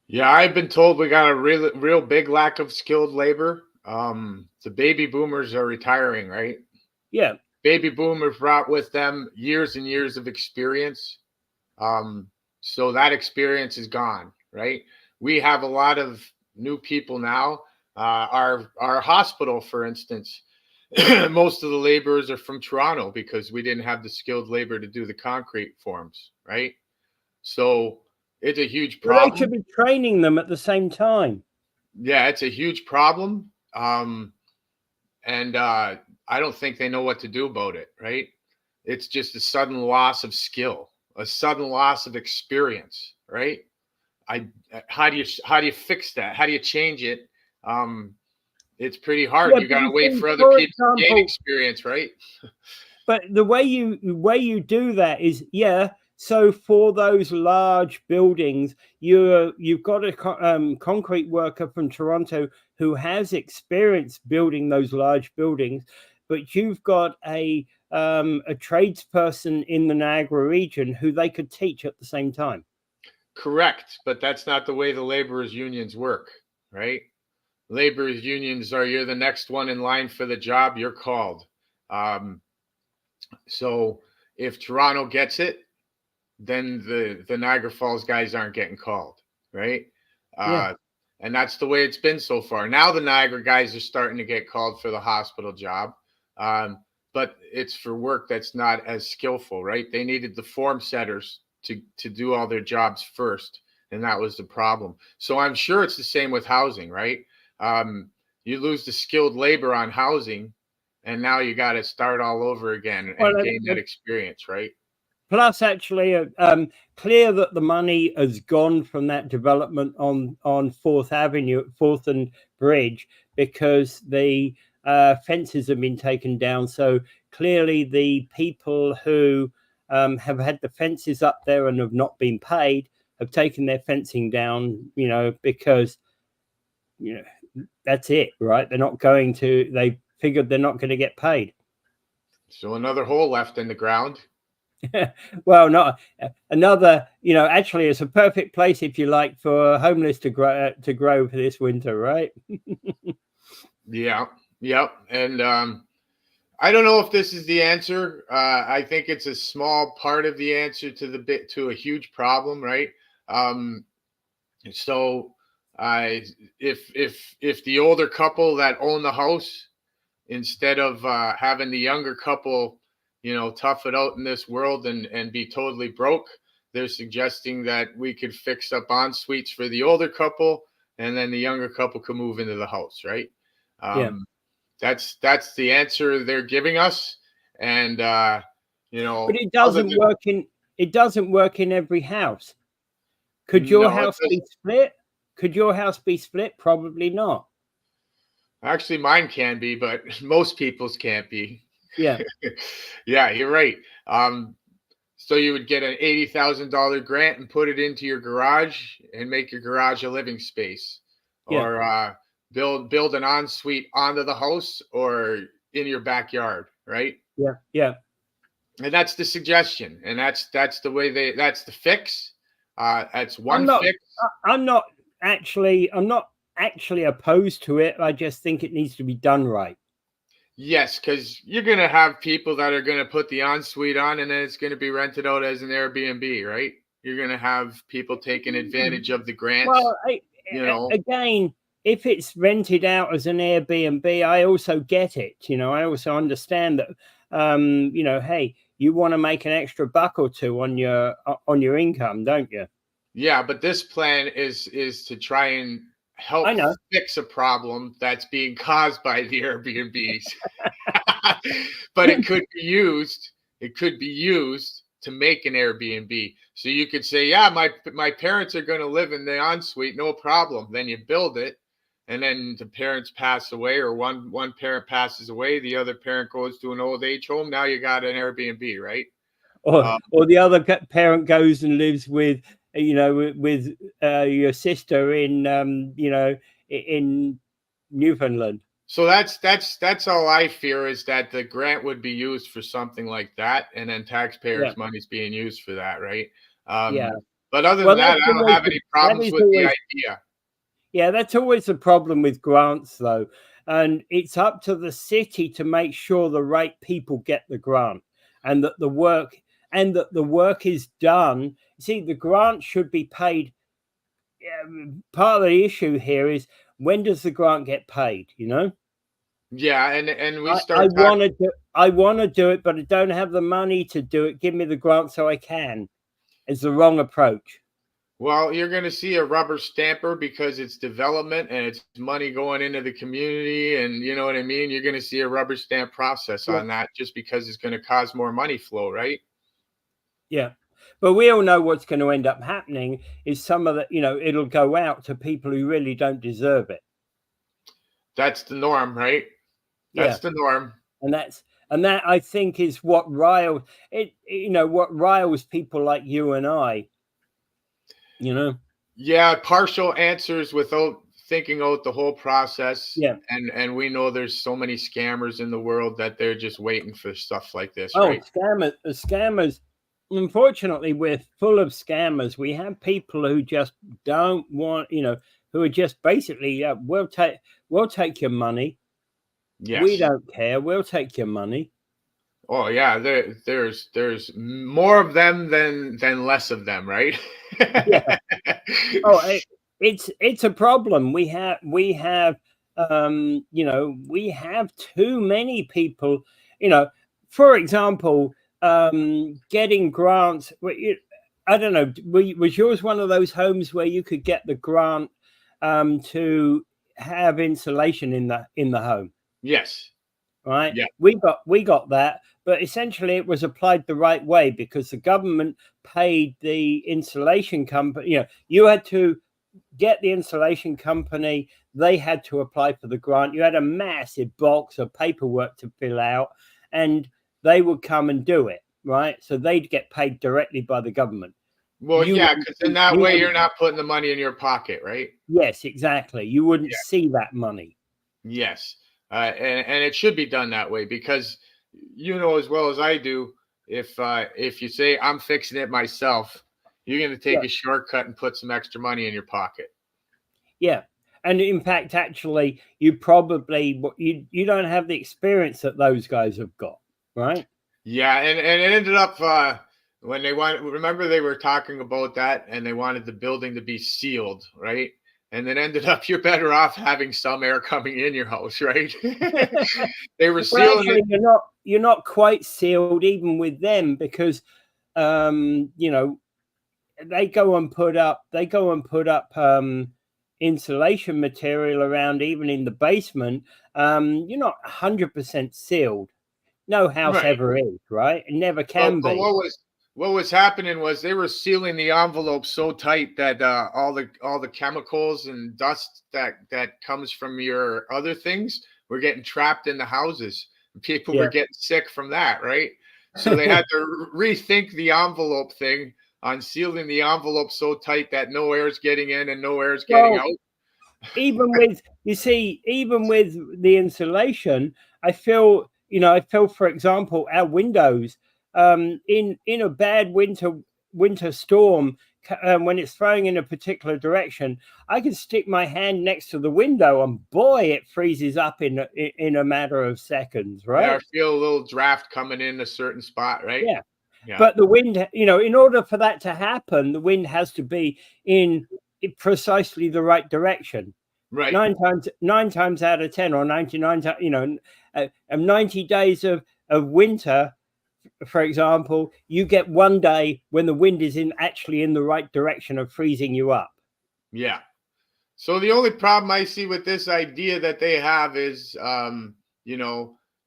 Yeah, I've been told we got a real big lack of skilled labor. The baby boomers are retiring, right? Yeah. Baby boomers brought with them years and years of experience. So that experience is gone, right? We have a lot of new people now. Our hospital, for instance, most of the laborers are from Toronto because we didn't have the skilled labor to do the concrete forms, right? So it's a huge problem. Well, they should be training them at the same time. Yeah, it's a huge problem. And I don't think they know what to do about it, right? It's just a sudden loss of skill, a sudden loss of experience, right? How do you fix that? How do you change it? It's pretty hard. Yeah, You got to but wait think, for other for people to gain example, experience, right? but the way you do that is, yeah. So for those large buildings, you've got a concrete worker from Toronto who has experience building those large buildings, but you've got a tradesperson in the Niagara region who they could teach at the same time. Correct, but that's not the way the laborers' unions work, right? Laborers' unions are, you're the next one in line for the job, you're called. So if Toronto gets it, then the Niagara Falls guys aren't getting called, right? Yeah. And that's the way it's been so far. Now the Niagara guys are starting to get called for the hospital job, but it's for work that's not as skillful, right? They needed the form setters to do all their jobs first, and that was the problem. So I'm sure it's the same with housing, right? You lose the skilled labor on housing, and now you got to start all over again and gain that experience, right? Plus, actually, clear that the money has gone from that development on Fourth Avenue, Fourth and Bridge, because the fences have been taken down. So clearly, the people who have had the fences up there and have not been paid have taken their fencing down. Because that's it, right? They're not going to. They figured they're not going to get paid. So another hole left in the ground. Well, not another. Actually, it's a perfect place, if you like, for homeless to grow for this winter, right? Yeah, yep. And I don't know if this is the answer. I think it's a small part of the answer to a huge problem, right? So if the older couple that own the house, instead of having the younger couple, tough it out in this world and be totally broke, they're suggesting that we could fix up en suites for the older couple, and then the younger couple can move into the house, right? Yeah. That's the answer they're giving us, and but it doesn't work in every house. Could your house be split? Could your house be split? Probably not. Actually, mine can be, but most people's can't be. Yeah. Yeah, you're right. So you would get an $80,000 grant and put it into your garage and make your garage a living space, or build an ensuite onto the house or in your backyard, right? Yeah, yeah. And that's the suggestion, and that's the way that's the fix. That's one fix. I'm not actually opposed to it. I just think it needs to be done right. Yes, because you're going to have people that are going to put the ensuite on, and then it's going to be rented out as an Airbnb, right? You're going to have people taking advantage of the grants. Well, again, if it's rented out as an Airbnb, I also get it. I also understand that. Hey, you want to make an extra buck or two on your income, don't you? Yeah, but this plan is to try and help fix a problem that's being caused by the Airbnbs. But it could be used. It could be used to make an Airbnb. So you could say, yeah, my parents are going to live in the ensuite, no problem. Then you build it, and then the parents pass away, or one parent passes away, the other parent goes to an old age home. Now you got an Airbnb, right? Or the other parent goes and lives with, with your sister in, in Newfoundland. So that's all I fear, is that the grant would be used for something like that, and then taxpayers' money is being used for that, right? Yeah. But other Well, than that, I don't have any problems with the idea. Yeah, that's always the problem with grants, though. And it's up to the city to make sure the right people get the grant, and that the work is done. See, the grant should be paid. Part of the issue here is, when does the grant get paid? Yeah, and we I start want to do it, but I don't have the money to do it. Give me the grant so I can. It's the wrong approach. Well, you're going to see a rubber stamper, because it's development and it's money going into the community, and you know what I mean? You're going to see a rubber stamp process on that, just because it's going to cause more money flow, right? Yeah. But we all know what's going to end up happening is some of the, it'll go out to people who really don't deserve it. That's the norm, right? That's the norm. And that I think is what riles people like you and I. Yeah, partial answers without thinking out the whole process. Yeah. And we know there's so many scammers in the world that they're just waiting for stuff like this, oh, right? Scammers. Unfortunately, we're full of scammers. We have people who just don't want, who are just basically, we'll take your money. Yes. We don't care. We'll take your money. Oh yeah, there's more of them than less of them, right? Yeah. Oh, it's a problem. We have we have too many people. For example, getting grants. I don't know. Was yours one of those homes where you could get the grant to have insulation in the home? Yes. Right. Yeah. We got that, but essentially it was applied the right way, because the government paid the insulation company. You had to get the insulation company. They had to apply for the grant. You had a massive box of paperwork to fill out, and they would come and do it. Right. So they'd get paid directly by the government. Well, yeah, because in that way you're not putting the money in your pocket, right? Yes, exactly. You wouldn't see that money. Yes. And it should be done that way, because you know as well as I do, if you say I'm fixing it myself, you're going to take a shortcut and put some extra money in your pocket. Yeah. And in fact, actually, you probably you don't have the experience that those guys have got, right? Yeah, and it ended up when remember they were talking about that, and they wanted the building to be sealed, right? And then ended up you're better off having some air coming in your house, right? They were sealing actually, it. You're not quite sealed even with them, because they go and put up insulation material around, even in the basement. You're not 100% sealed. No house ever is, right? It never can be. What was happening was they were sealing the envelope so tight that all the chemicals and dust that comes from your other things were getting trapped in the houses. People were getting sick from that, right? So they had to rethink the envelope thing on sealing the envelope so tight that no air is getting in and no air is getting out. Even with the insulation, I feel, for example, our windows, in a bad winter storm, when it's throwing in a particular direction, I can stick my hand next to the window and boy, it freezes up in a matter of seconds, right? Yeah, I feel a little draft coming in a certain spot, right? Yeah. But the wind, in order for that to happen, the wind has to be in precisely the right direction. Right. 9 times out of 10, or 99 times, 90 days of winter, for example, you get one day when the wind is actually in the right direction of freezing you up. Yeah. So the only problem I see with this idea that they have is,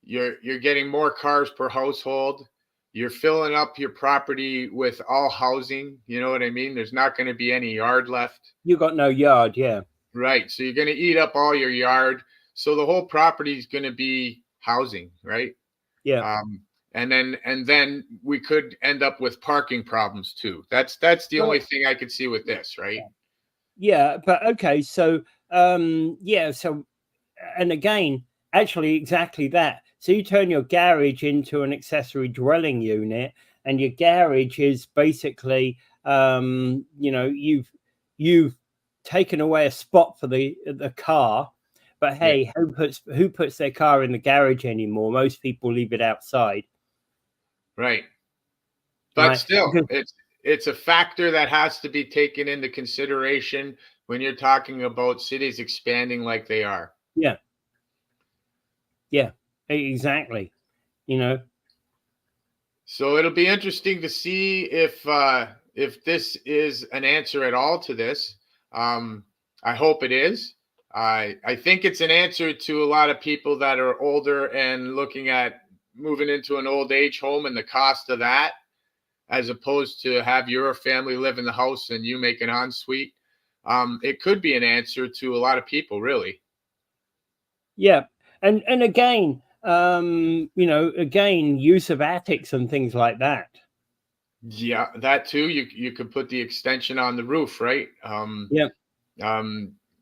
you're getting more cars per household. You're filling up your property with all housing. You know what I mean? There's not going to be any yard left. You got no yard, yeah. Right. So you're going to eat up all your yard. So the whole property is going to be housing, right? Yeah. And then we could end up with parking problems too. That's the only thing I could see with this, right? Yeah, but okay, so yeah, so and again, actually exactly that. So you turn your garage into an accessory dwelling unit, and your garage is basically you know, you've taken away a spot for the car. But Yeah. hey, who puts their car in the garage anymore? Most people leave it outside. Right. But Right? still, Because, it's a factor that has to be taken into consideration when you're talking about cities expanding like they are. yeah. Yeah, exactly. You know. So it'll be interesting to see if this is an answer at all to this. I hope it is. I think it's an answer to a lot of people that are older and looking at moving into an old age home and the cost of that, as opposed to have your family live in the house and you make an ensuite. It could be an answer to a lot of people, really. Yeah, and again, you know, again, use of attics and things like that. Yeah, that too. You could put the extension on the roof, right? Yeah.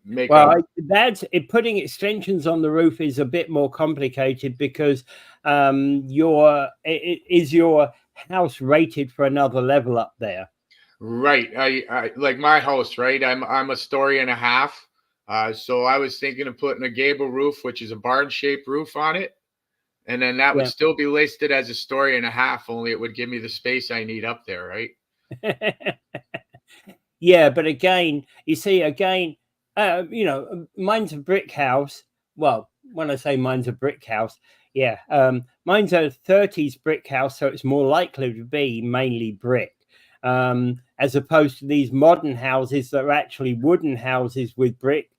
Make Well, a that's it. Putting extensions on the roof is a bit more complicated because is your house rated for another level up there? right. I like my house, right? I'm a story and a half. So I was thinking of putting a gable roof, which is a barn shaped roof on it. And then that would Yeah. still be listed as a story and a half, only it would give me the space I need up there, right? Yeah, but again, you see, again, you know, mine's a brick house. Well, when I say mine's a brick house, yeah, mine's a 30s brick house, so it's more likely to be mainly brick, as opposed to these modern houses that are actually wooden houses with brick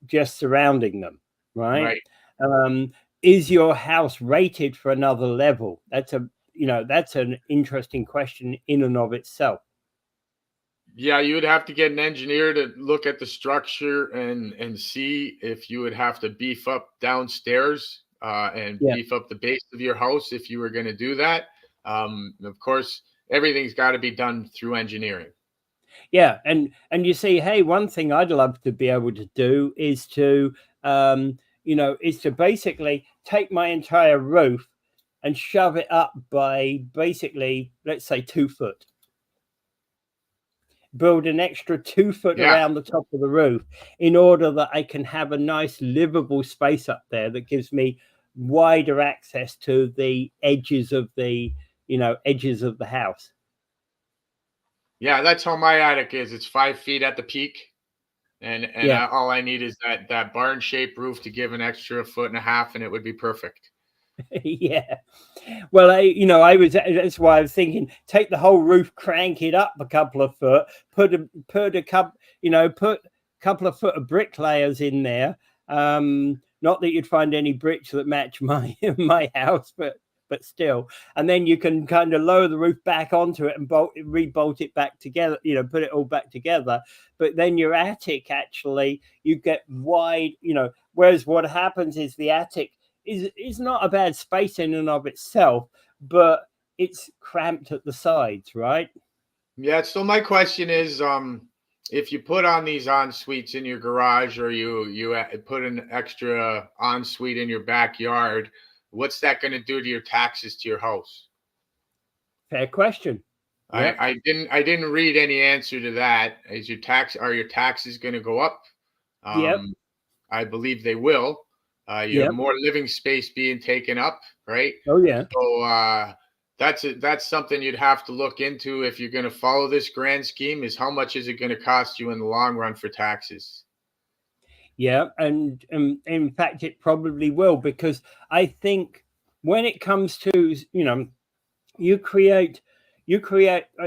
just surrounding them, right? Right. Is your house rated for another level? That's a, you know, that's an interesting question in and of itself. Yeah, you would have to get an engineer to look at the structure and see if you would have to beef up downstairs and Yeah. beef up the base of your house if you were going to do that. Of course, everything's got to be done through engineering. Yeah, and you see, hey, one thing I'd love to be able to do is to you know, is to basically take my entire roof and shove it up by basically, let's say, 2 foot. Build an extra 2 foot Yeah, around the top of the roof in order that I can have a nice livable space up there that gives me wider access to the edges of the, you know, edges of the house. yeah, that's how my attic is. It's 5 feet at the peak, and Yeah. all I need is that barn shaped roof to give an extra foot and a half, and it would be perfect. Yeah. Well, you know, I was, that's why I was thinking, take the whole roof, crank it up a couple of foot, put a couple, you know, put a couple of foot of bricklayers in there. Not that you'd find any bricks that match my my house, but still. And then you can kind of lower the roof back onto it and rebolt it back together, you know, put it all back together. But then your attic, actually, you get wide, you know, whereas what happens is the attic is not a bad space in and of itself, but it's cramped at the sides, right? Yeah. So my question is, if you put on these en suites in your garage, or you put an extra ensuite in your backyard, what's that going to do to your taxes to your house? Fair question. Yep. I didn't read any answer to that. Are your taxes going to go up? Yep. Um, I believe they will. You have Yep. more living space being taken up, right? Oh yeah. So that's something you'd have to look into if you're going to follow this grand scheme. Is how much is it going to cost you in the long run for taxes? Yeah. And in fact, it probably will, because I think when it comes to, you know, you create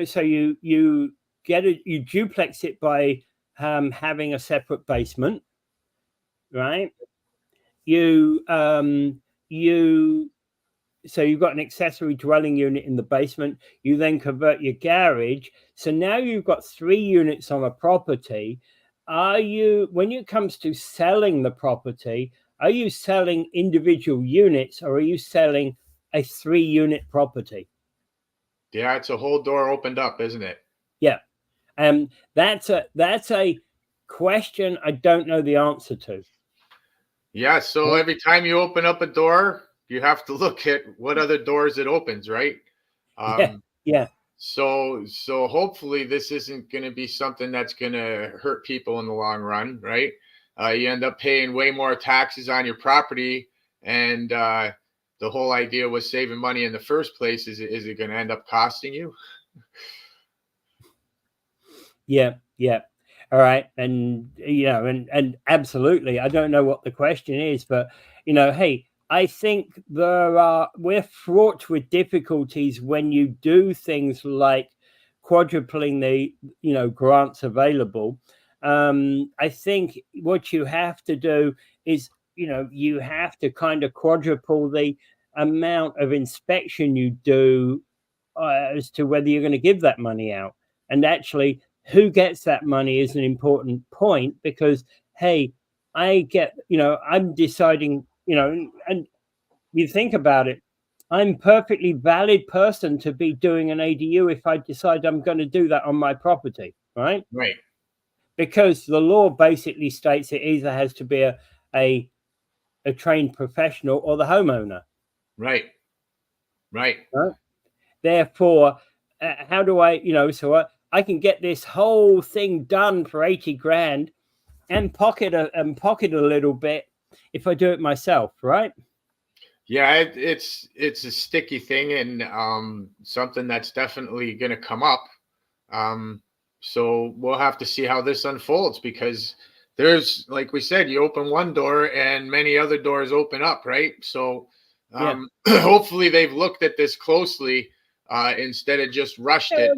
so you get it, you duplex it by having a separate basement, right? You so you've got an accessory dwelling unit in the basement. You then convert your garage. So now you've got 3 units on a property. When it comes to selling the property, are you selling individual units or are you selling a 3-unit property? Yeah, it's a whole door opened up, isn't it? Yeah. That's a question I don't know the answer to. Yeah, so every time you open up a door, you have to look at what other doors it opens, right? Yeah. So hopefully this isn't going to be something that's going to hurt people in the long run, right? You end up paying way more taxes on your property, and the whole idea was saving money in the first place. Is it going to end up costing you? Yeah. All right. And and absolutely, I don't know what the question is, but hey, I think we're fraught with difficulties when you do things like quadrupling the grants available. I think what you have to do is you have to kind of quadruple the amount of inspection you do as to whether you're going to give that money out. And actually, who gets that money is an important point, because hey, I'm deciding, and you think about it, I'm perfectly valid person to be doing an ADU if I decide I'm going to do that on my property, right? Right. Because the law basically states it either has to be a trained professional or the homeowner. Right. Right. Therefore, how do so I can get this whole thing done for 80 grand and pocket a little bit if I do it myself, right? Yeah, it's a sticky thing, and something that's definitely going to come up. So we'll have to see how this unfolds, because there's, like we said, you open one door and many other doors open up, right? So hopefully they've looked at this closely instead of just rushed it.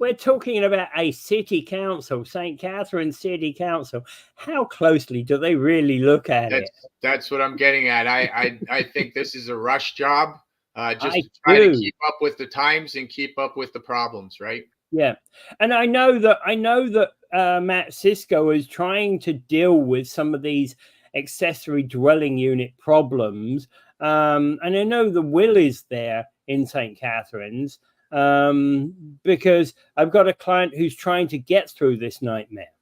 We're talking about a city council, St. Catharines City Council. How closely do they really look at it? That's what I'm getting at. I think this is a rush job, just I to try to do. keep up with the times and keep up with the problems, right? Yeah, and I know that Matt Cisco is trying to deal with some of these accessory dwelling unit problems, and I know the will is there in St. Catharines, because I've got a client who's trying to get through this nightmare.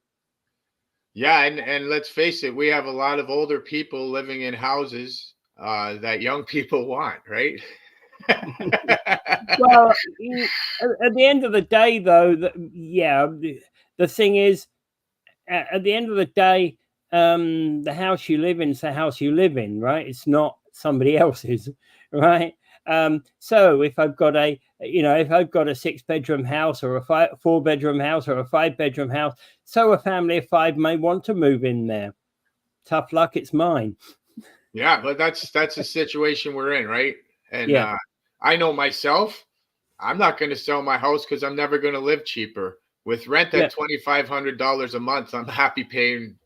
Yeah, and let's face it, we have a lot of older people living in houses that young people want, right? Well, at the end of the day, though, the thing is, at the end of the day, the house you live in is the house you live in, right? It's not somebody else's, right? So if I've got a 6-bedroom house or a 4-bedroom house or a 5-bedroom house, so a family of 5 may want to move in there. Tough luck, it's mine. Yeah, but that's a situation we're in, right? And I know myself, I'm not going to sell my house because I'm never going to live cheaper. With rent at $2,500 a month, I'm happy paying,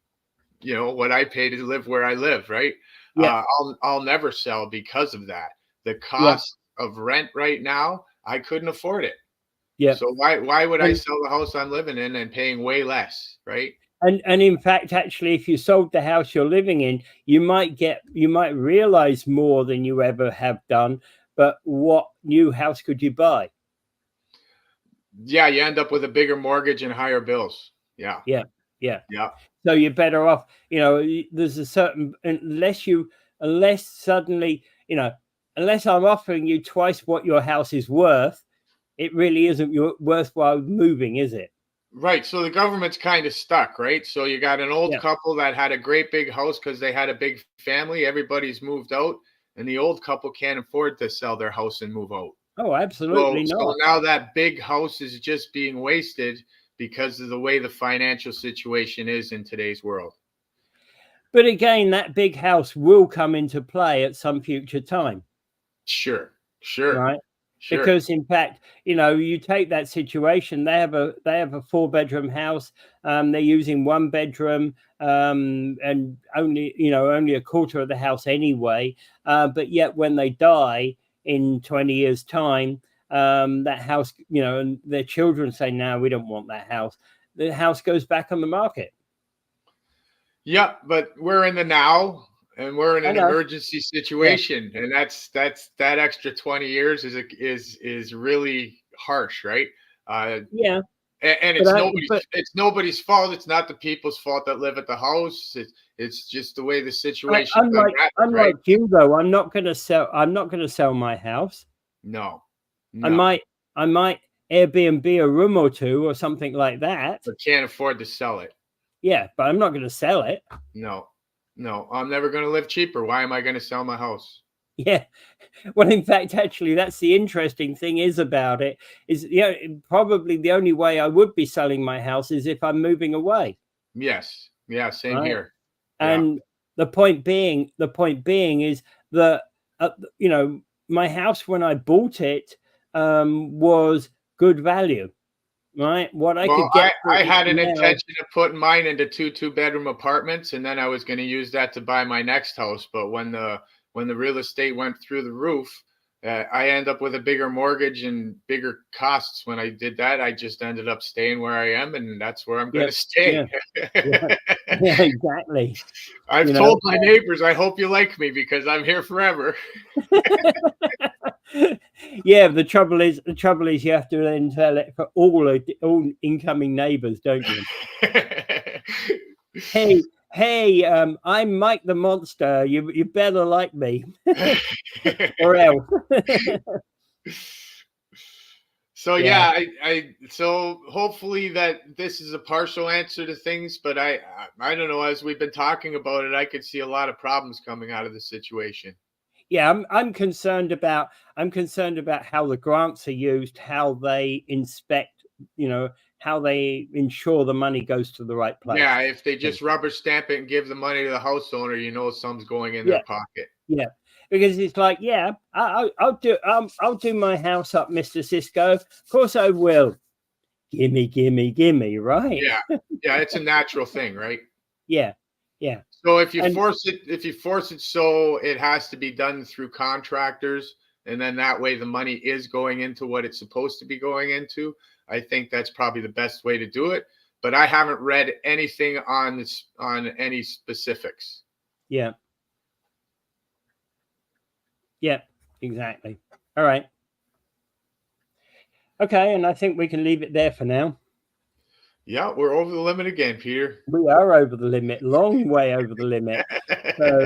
what I pay to live where I live, right? I'll never sell because of that. The cost of rent right now, I couldn't afford it. Yeah. So why would I sell the house I'm living in and paying way less, right? And in fact, actually, if you sold the house you're living in, you might realize more than you ever have done. But what new house could you buy? Yeah, you end up with a bigger mortgage and higher bills. Yeah. So you're better off. There's a certain, unless suddenly, unless I'm offering you twice what your house is worth, it really isn't worthwhile moving, is it? Right. So the government's kind of stuck, right? So you got an old couple that had a great big house because they had a big family. Everybody's moved out, and the old couple can't afford to sell their house and move out. Oh, absolutely not. So now that big house is just being wasted because of the way the financial situation is in today's world. But again, that big house will come into play at some future time. Sure. Right. Sure. Because in fact, you take that situation, they have a 4-bedroom house, they're using 1 bedroom, and only a quarter of the house anyway, but yet when they die in 20 years time, that house, and their children say, no, we don't want that house, the house goes back on the market. Yeah, but we're in the now, and we're in an emergency situation, and that's that extra 20 years is really harsh, right? Yeah. And it's nobody's fault. It's not the people's fault that live at the house. It's just the way the situation. Unlike you though, I'm not going to sell my house. No. I might Airbnb a room or 2 or something like that. But can't afford to sell it. Yeah, but I'm not going to sell it. No, I'm never going to live cheaper. Why am I going to sell my house? Yeah. Well, in fact, actually, that's the interesting thing about it is, probably the only way I would be selling my house is if I'm moving away. Yes. Yeah. Same here. And the point being is that, my house when I bought it was good value. Right. What I could get. I had an intention of putting mine into 2-bedroom apartments, and then I was going to use that to buy my next house. But when the real estate went through the roof, I ended up with a bigger mortgage and bigger costs. When I did that, I just ended up staying where I am, and that's where I'm going to stay. Yeah, exactly. I've told my neighbors, I hope you like me because I'm here forever. Yeah, the trouble is you have to then tell it for all incoming neighbors, don't you? Hey, I'm Mike the Monster. You better like me, or else. So yeah, so hopefully that this is a partial answer to things, but I don't know. As we've been talking about it, I could see a lot of problems coming out of the situation. Yeah, I'm concerned about how the grants are used, how they inspect, how they ensure the money goes to the right place. Yeah, if they just rubber stamp it and give the money to the house owner, some's going in their pocket. Yeah, because it's like, I'll do my house up, Mr. Cisco. Of course I will. Gimme, right? Yeah, it's a natural thing, right? Yeah. So if you force it so it has to be done through contractors, and then that way the money is going into what it's supposed to be going into, I think that's probably the best way to do it. But I haven't read anything on any specifics. Yeah, exactly. All right. Okay, and I think we can leave it there for now. Yeah, we're over the limit again, Peter. We are over the limit, long way over the limit. So